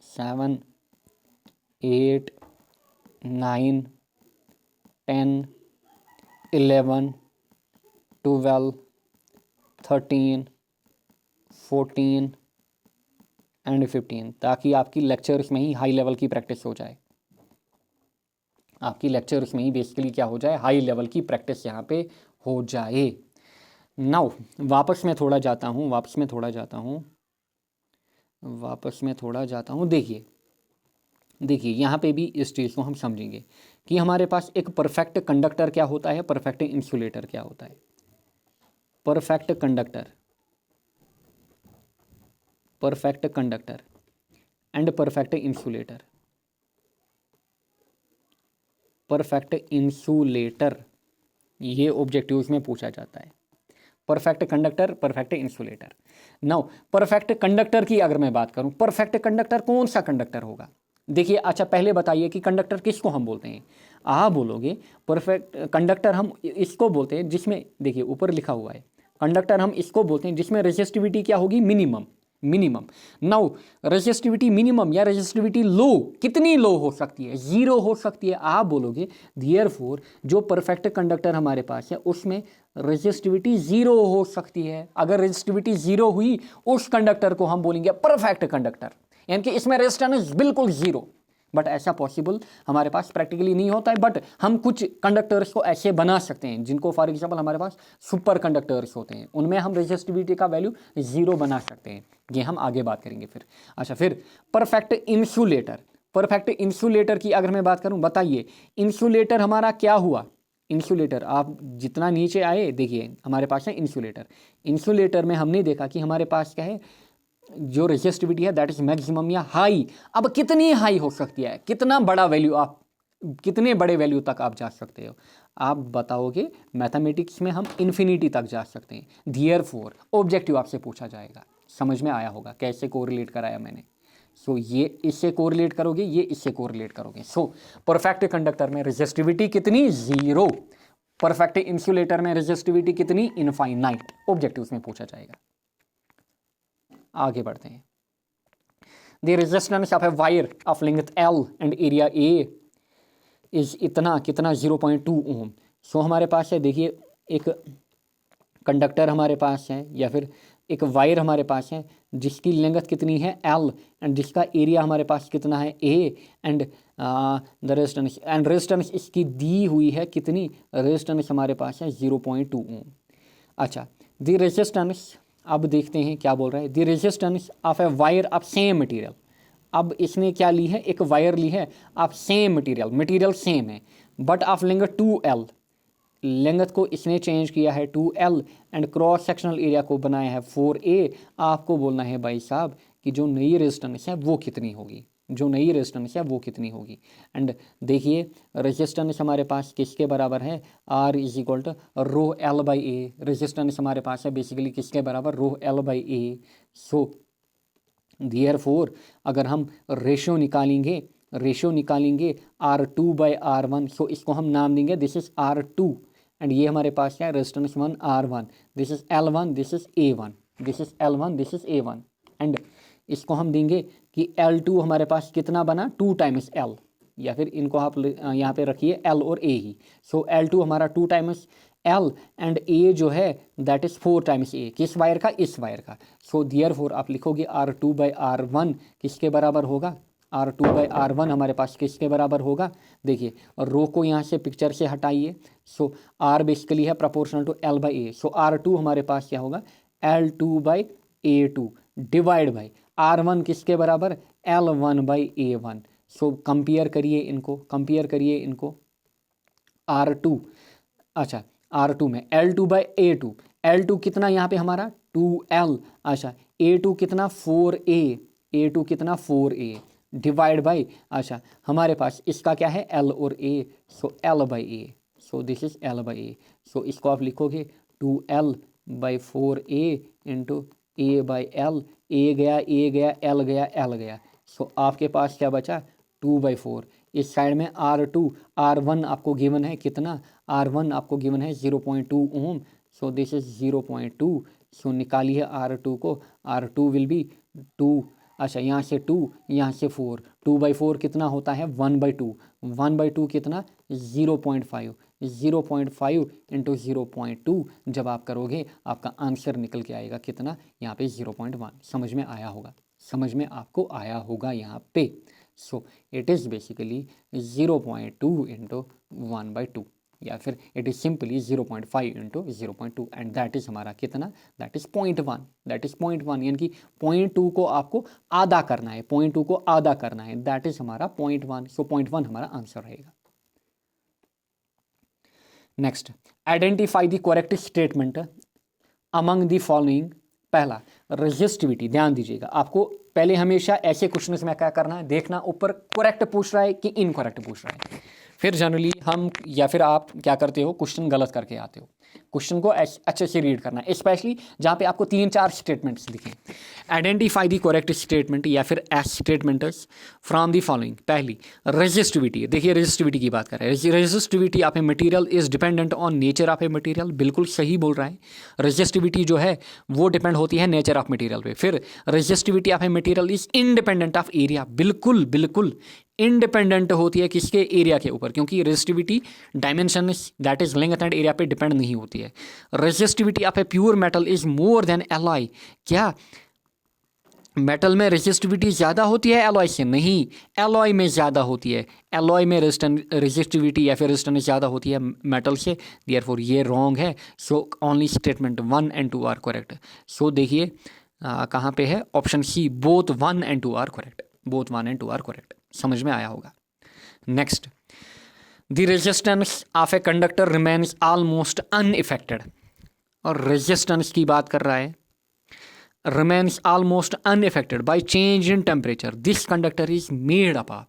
7, 8, 9, 10, 11, 12, 13, 14 एंड 15, ताकि आपकी लेक्चर्स में ही हाई लेवल की प्रैक्टिस हो जाए। आपकी लेक्चर्स में ही बेसिकली क्या हो जाए, हाई लेवल की प्रैक्टिस यहाँ पे हो जाए। नाउ वापस मैं थोड़ा जाता हूँ। देखिए यहाँ पे भी इस चीज़ को हम समझेंगे कि हमारे पास एक परफेक्ट कंडक्टर क्या होता है, परफेक्ट इंसुलेटर क्या होता है। Perfect conductor and perfect insulator. Perfect insulator ये ऑब्जेक्टिव्स में पूछा जाता है। Perfect conductor, perfect insulator. Now perfect conductor की अगर मैं बात करूं, परफेक्ट कंडक्टर कौन सा कंडक्टर होगा। देखिए अच्छा पहले बताइए कि कंडक्टर किसको हम बोलते हैं। आप बोलोगे परफेक्ट कंडक्टर हम इसको बोलते हैं जिसमें, देखिए ऊपर लिखा हुआ है, कंडक्टर हम इसको बोलते हैं जिसमें रेजिस्टिविटी क्या होगी, मिनिमम। नाउ रेजिस्टिविटी मिनिमम या रेजिस्टिविटी लो, कितनी लो हो सकती है, 0 हो सकती है। आप बोलोगे देयरफॉर जो परफेक्ट कंडक्टर हमारे पास है उसमें रेजिस्टिविटी 0 हो सकती है। अगर रेजिस्टिविटी 0 हुई उस कंडक्टर को हम बोलेंगे परफेक्ट कंडक्टर, यानी कि इसमें रेजिस्टेंस बिल्कुल 0। बट ऐसा पॉसिबल हमारे पास प्रैक्टिकली नहीं होता है, बट हम कुछ कंडक्टर्स को ऐसे बना सकते हैं जिनको फॉर एग्जांपल हमारे पास सुपर कंडक्टर्स होते हैं, उनमें हम रेजिस्टिविटी का वैल्यू 0 बना सकते हैं। ये हम आगे बात करेंगे फिर। अच्छा फिर परफेक्ट इंसुलेटर की अगर मैं बात करूं, बताइए इंसुलेटर हमारा क्या हुआ। इंसुलेटर आप जितना नीचे आए, देखिए हमारे पास है इंसुलेटर में हमने देखा कि हमारे पास क्या है, जो रेजिस्टिविटी है दैट इज मैक्सिमम या हाई। अब कितनी हाई हो सकती है, कितना बड़ा वैल्यू, आप कितने बड़े वैल्यू तक आप जा सकते हो। आप बताओगे मैथमेटिक्स में हम इन्फिनिटी तक जा सकते हैं। देयरफॉर ऑब्जेक्टिव आपसे पूछा जाएगा। समझ में आया होगा कैसे कोरिलेट कराया मैंने। सो ये इससे कोरिलेट करोगे, ये इससे कोरिलेट करोगे। सो परफेक्ट कंडक्टर में रेजिस्टिविटी कितनी, 0। परफेक्ट इंसुलेटर में रेजिस्टिविटी कितनी, इनफाइनाइट। ऑब्जेक्टिव में पूछा जाएगा। आगे बढ़ते हैं। The resistance of a wire of length L and area A is इतना कितना, 0.2 ओम। सो हमारे पास है, देखिए एक कंडक्टर हमारे पास है या फिर एक वायर हमारे पास है जिसकी लेंथ कितनी है L एंड जिसका एरिया हमारे पास कितना है A एंड द रेजिस्टेंस इसकी दी हुई है कितनी, रेजिस्टेंस हमारे पास है 0.2 ओम। अच्छा द रेजिस्टेंस, अब देखते हैं क्या बोल रहा है। The resistance of a wire of same material. अब इसने क्या ली है, एक वायर ली है ऑफ सेम मटेरियल सेम है, but of length 2L, length को इसने चेंज किया है 2L and cross sectional area को बनाया है 4A। आपको बोलना है भाई साहब कि जो नई रेजिस्टेंस है वो कितनी होगी, एंड देखिए रेजिस्टेंस हमारे पास किसके बराबर है, R is equal to rho L by A. Resistance हमारे पास है बेसिकली किसके बराबर, rho L by A. So therefore अगर हम रेशियो निकालेंगे R2 बाई R1, सो इसको हम नाम देंगे दिस इज R2 एंड ये हमारे पास क्या है, resistance 1 R1, this is L1, this is A1, this is L1, this is A1 and इसको हम देंगे कि L2 हमारे पास कितना बना, 2 टाइम्स L, या फिर इनको आप यहाँ पे रखिए L और A ही। सो L2 हमारा 2 टाइम्स L एंड A जो है दैट इज़ 4 टाइम्स A, किस वायर का, इस वायर का। सो देयरफॉर आप लिखोगे R2/R1 किसके बराबर होगा, R2/R1 हमारे पास किसके बराबर होगा, देखिए और रो को यहाँ से पिक्चर से हटाइए। सो R बेसिकली है proportional to L/A, so R2 हमारे पास क्या होगा, L2/A2 डिवाइड बाई R1 किसके बराबर, L1/A1। सो कंपेयर करिए इनको, कंपेयर करिए इनको, R2, अच्छा R2 में L2/A2, L2 कितना यहाँ पे हमारा 2L, अच्छा A2 कितना 4A, A2 कितना 4A डिवाइड बाई, अच्छा हमारे पास इसका क्या है L और A, so L/A, so this is L/A। सो इसको आप लिखोगे 2L/4A इंटू A/L, A गया A गया L गया L गया। सो आपके पास क्या बचा 2/4। इस साइड में R1 आपको गिवन है कितना, R1 आपको गिवन है 0.2 ओम, सो दिस इज 0.2। सो निकालिए R2 को, R2 विल बी 2, अच्छा यहाँ से 2 यहाँ से 4, 2/4 कितना होता है 1/2, 1/2 कितना 0.5, 0.5 इंटू 0.2 जब आप करोगे आपका आंसर निकल के आएगा कितना, यहाँ पे 0.1। समझ में आया होगा, समझ में आपको आया होगा यहाँ पे। So it is basically 0.2 into 1/2, या फिर it is simply 0.5 into 0.2 and that is हमारा कितना, दैट इज़ 0.1, दैट इज़ 0.1, यानी कि 0.2 को आपको आधा करना है, 0.2 को आधा करना है, दैट इज़ हमारा 0.1। सो 0.1 हमारा आंसर रहेगा। Next, identify the correct statement among the following. पहला रेजिस्टिविटी, ध्यान दीजिएगा आपको पहले हमेशा ऐसे क्वेश्चंस में क्या करना है, देखना ऊपर करेक्ट पूछ रहा है कि इनकरेक्ट पूछ रहा है। फिर जनरली हम या फिर आप क्या करते हो, क्वेश्चन गलत करके आते हो, क्वेश्चन को अच्छे से रीड करना है, स्पेशली जहाँ पे आपको 3-4 स्टेटमेंट्स दिखें। आइडेंटिफाई द करेक्ट स्टेटमेंट या फिर S statements from the following. पहली रेजिस्टिविटी, देखिए रेजिस्टिविटी की बात कर रहे हैं, resistivity of a material is dependent on nature of a material, बिल्कुल सही बोल रहा है, रेजिस्टिविटी जो है वो डिपेंड होती है नेचर ऑफ मटेरियल पे। फिर resistivity of a material is independent of area, बिल्कुल बिल्कुल इंडिपेंडेंट होती है किसके, एरिया के ऊपर, क्योंकि resistivity dimension that is length and area पे डिपेंड नहीं होती है। Resistivity of a pure metal is more than alloy, क्या मेटल में रेजिस्टिविटी ज़्यादा होती है एलॉय से, नहीं, एलॉय में ज़्यादा होती है, एलॉय में रेजिस्टिविटी या फिर रेजिस्टेंस ज़्यादा होती है मेटल से, देयरफॉर ये रॉन्ग है। So only statement 1 and 2 are correct. So देखिए कहाँ पे है, option C, both 1 and 2 are correct, both 1 and 2 are correct. समझ में आया होगा। Next, the resistance of a conductor remains almost unaffected, और रेजिस्टेंस की बात कर रहा है, remains almost unaffected by change in temperature, this conductor is made up of।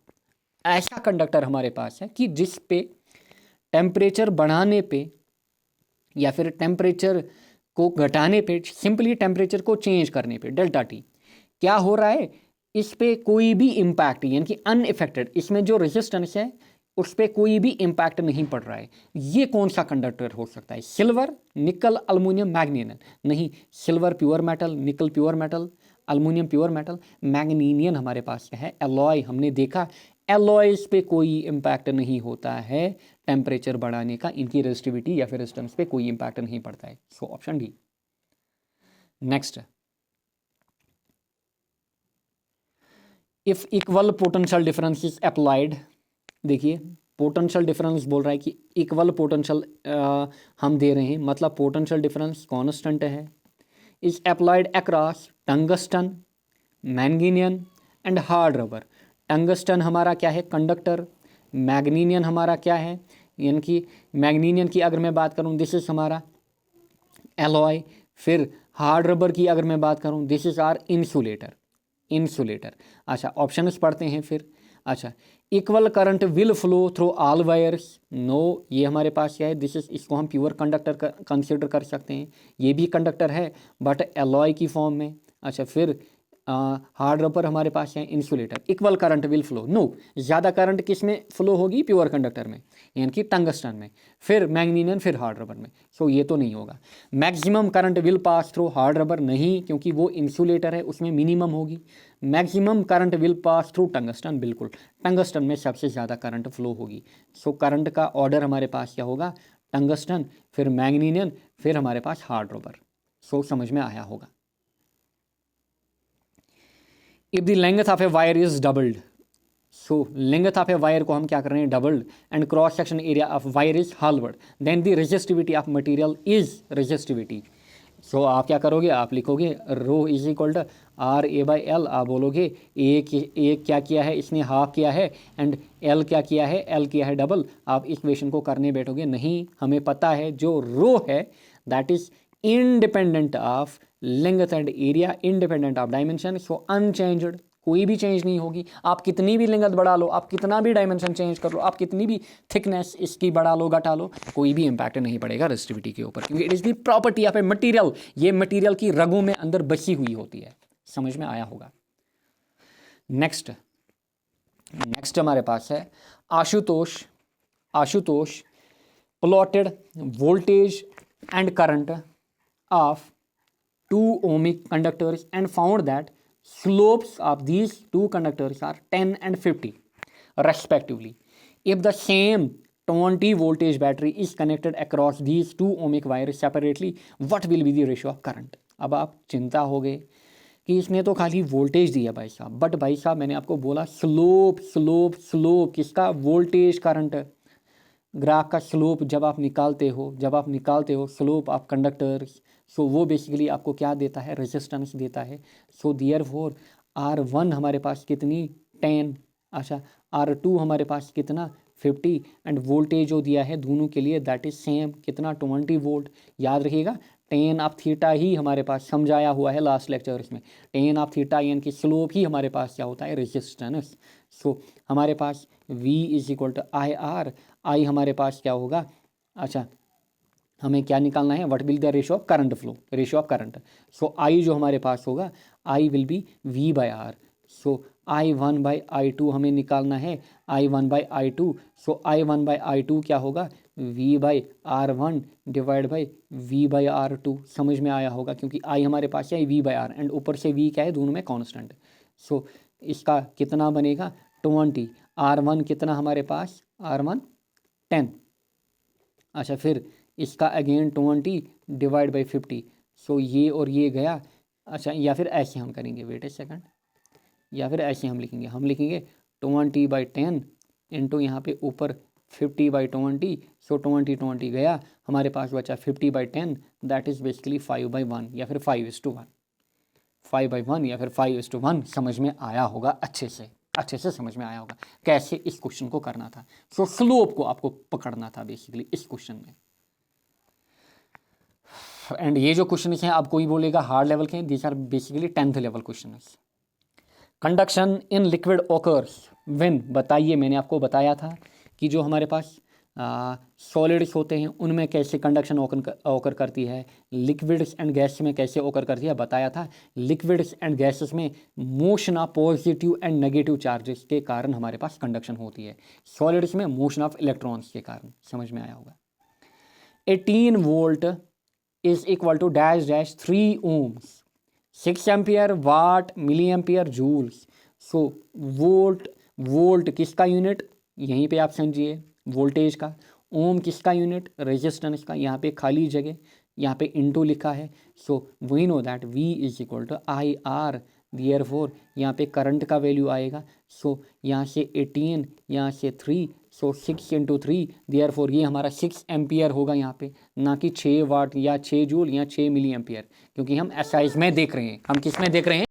ऐसा कंडक्टर हमारे पास है कि जिस पे टेम्परेचर बढ़ाने पे या फिर टेम्परेचर को घटाने पे, सिंपली टेम्परेचर को चेंज करने पे डेल्टा टी क्या हो रहा है, इस पे कोई भी इम्पैक्ट, यानी कि अनइफेक्टेड, इसमें जो रेजिस्टेंस है उस पर कोई भी इम्पैक्ट नहीं पड़ रहा है। ये कौन सा कंडक्टर हो सकता है, सिल्वर, निकल, अल्मुनियम, मैग्नीनियम, नहीं, silver pure metal, nickel pure metal, aluminium pure metal, manganin हमारे पास है एलॉय, हमने देखा एलॉयज पे कोई इम्पैक्ट नहीं होता है टेम्परेचर बढ़ाने का, इनकी रेजिस्टिविटी या फिर रेजिस्टेंस पे कोई इम्पैक्ट नहीं पड़ता है। So option D. Next, if equal potential difference is applied, देखिए पोटेंशियल डिफरेंस बोल रहा है कि इक्वल पोटेंशियल हम दे रहे हैं, मतलब पोटेंशियल डिफरेंस कांस्टेंट है, is applied across tungsten, manganin and hard rubber. Tungsten हमारा क्या है, कंडक्टर, मैग्नीनियम हमारा क्या है, यानी कि मैग्नीनियम की अगर मैं बात करूं दिस इज हमारा एलॉय, फिर हार्ड रबर की अगर मैं बात करूं this is are insulator, insulator. अच्छा ऑप्शंस पढ़ते हैं फिर। अच्छा, equal current will flow through all wires, no, ये हमारे पास क्या है, दिस इज, इसको हम प्योर कंडक्टर कंसिडर कर सकते हैं, ये भी कंडक्टर है बट एलॉय की फॉर्म में। अच्छा, फिर हार्ड रबर हमारे पास है insulator, equal current will flow, no, ज़्यादा करंट किस में फ्लो होगी, प्योर कंडक्टर में, यानी कि टंगस्टन में, फिर मैग्नीनियम, फिर हार्ड रबर में। सो ये तो नहीं होगा। Maximum current will pass through hard rubber, नहीं, क्योंकि वो इंसुलेटर है उसमें मिनिमम होगी। Maximum current will pass through tungsten, बिल्कुल टंगस्टन में सबसे ज़्यादा करंट फ्लो होगी। सो करंट का ऑर्डर हमारे पास क्या होगा, टंगस्टन, फिर मैग्नीनियम, फिर हमारे पास हार्ड रॉपर। सो समझ में आया होगा। If the length of a wire is doubled, so length of a wire को हम क्या कर रहे हैं, doubled, and cross section area of wire is halved, then the resistivity of material is resistivity. So आप क्या करोगे, आप लिखोगे rho is equal to R A by L. आप बोलोगे ए क्या किया है, इसने हाफ किया है, एंड एल क्या किया है, एल किया है डबल। आप इक्वेशन को करने बैठोगे, नहीं, हमें पता है जो रो है that is independent of length and area, independent of dimension, so unchanged, कोई भी चेंज नहीं होगी। आप कितनी भी लेंथ बढ़ा लो, आप कितना भी डायमेंशन चेंज कर लो, आप कितनी भी थिकनेस इसकी बढ़ा लो घटा लो, कोई भी इंपैक्ट नहीं पड़ेगा रेजिस्टिविटी के ऊपर, क्योंकि it is the property of a material. ये मटेरियल की रगों में अंदर बसी हुई होती है। समझ में आया होगा। नेक्स्ट हमारे पास है Ashutosh plotted voltage and current of 2 ohmic conductors and found that slopes of these 2 conductors are 10 and 50 respectively. If the same 20 voltage battery is connected across these 2 ohmic wires separately, what will be the ratio of current? अब आप चिंता हो गए कि इसने तो खाली voltage दिया भाई साहब, बट भाई साहब मैंने आपको बोला स्लोप किसका, वोल्टेज करंट ग्राफ का स्लोप जब आप निकालते हो स्लोप ऑफ कंडक्टर, सो वो बेसिकली आपको क्या देता है, रेजिस्टेंस देता है। सो देयरफॉर R1 हमारे पास कितनी 10, अच्छा R2 हमारे पास कितना 50, एंड वोल्टेज जो दिया है दोनों के लिए दैट इज सेम, कितना 20 वोल्ट। याद रखिएगा tan ऑफ थीटा ही हमारे पास समझाया हुआ है लास्ट लेक्चर्स में, tan ऑफ थीटा यानी कि स्लोप ही हमारे पास क्या होता है, रेजिस्टेंस। सो हमारे पास V is equal to IR, I हमारे पास क्या होगा, अच्छा हमें क्या निकालना है, what will the ratio of current flow, ratio of current. So I जो हमारे पास होगा, I will be V by R. So I1 by I2 हमें निकालना है, I1 by I2। So I1 by I2 क्या होगा, V by R1 divide by V by R2। समझ में आया होगा, क्योंकि I हमारे पास है V बाई R, एंड ऊपर से V क्या है, दोनों में कांस्टेंट। सो इसका कितना बनेगा 20, R1 कितना हमारे पास, R1 10, अच्छा फिर इसका अगेन 20 डिवाइड बाई 50। सो ये और ये गया, अच्छा या फिर ऐसे हम करेंगे, वेट ए सेकंड, या फिर ऐसे हम लिखेंगे 20 बाई 10 इंटू यहाँ पे ऊपर 50 बाई 20। सो 20 गया, हमारे पास बचा 50 by 10, that is basically 5 by 1 या फिर 5:1, 5 बाई 1 या फिर 5:1। समझ में आया होगा, अच्छे से समझ में आया होगा कैसे इस क्वेश्चन को करना था। सो स्लोप को आपको पकड़ना था बेसिकली इस क्वेश्चन में। एंड ये जो क्वेश्चन हैं, अब कोई बोलेगा हार्ड लेवल के, these are basically 10th level question. Conduction in liquid occurs when, बताइए, मैंने आपको बताया था कि जो हमारे पास सॉलिड्स होते हैं उनमें कैसे कंडक्शन ओकर करती है, लिक्विड्स एंड गैस में कैसे ओकर करती है, बताया था। लिक्विड्स एंड गैसेस में motion of positive and negative charges के कारण हमारे पास कंडक्शन होती है, सॉलिड्स में मोशन ऑफ इलेक्ट्रॉन्स के कारण। समझ में आया होगा। 18 volt is equal to dash 3 ohms, 6 ampere, watt, milli ampere, joules. So volt किसका यूनिट, यहीं पे आप समझिए वोल्टेज का, ओम किसका यूनिट, रेजिस्टेंस का, यहाँ पे खाली जगह, यहाँ पे इनटू लिखा है। So we know that V is equal to IR, therefore यहाँ पे करंट का वैल्यू आएगा। सो यहाँ से 18, यहाँ से 3, सो 6 × 3, देयरफॉर ये हमारा 6 एम्पियर होगा यहाँ पे, ना कि 6 वाट या 6 जूल या 6 मिली एम्पियर, क्योंकि हम एसआईज में देख रहे हैं। हम किस में देख रहे हैं,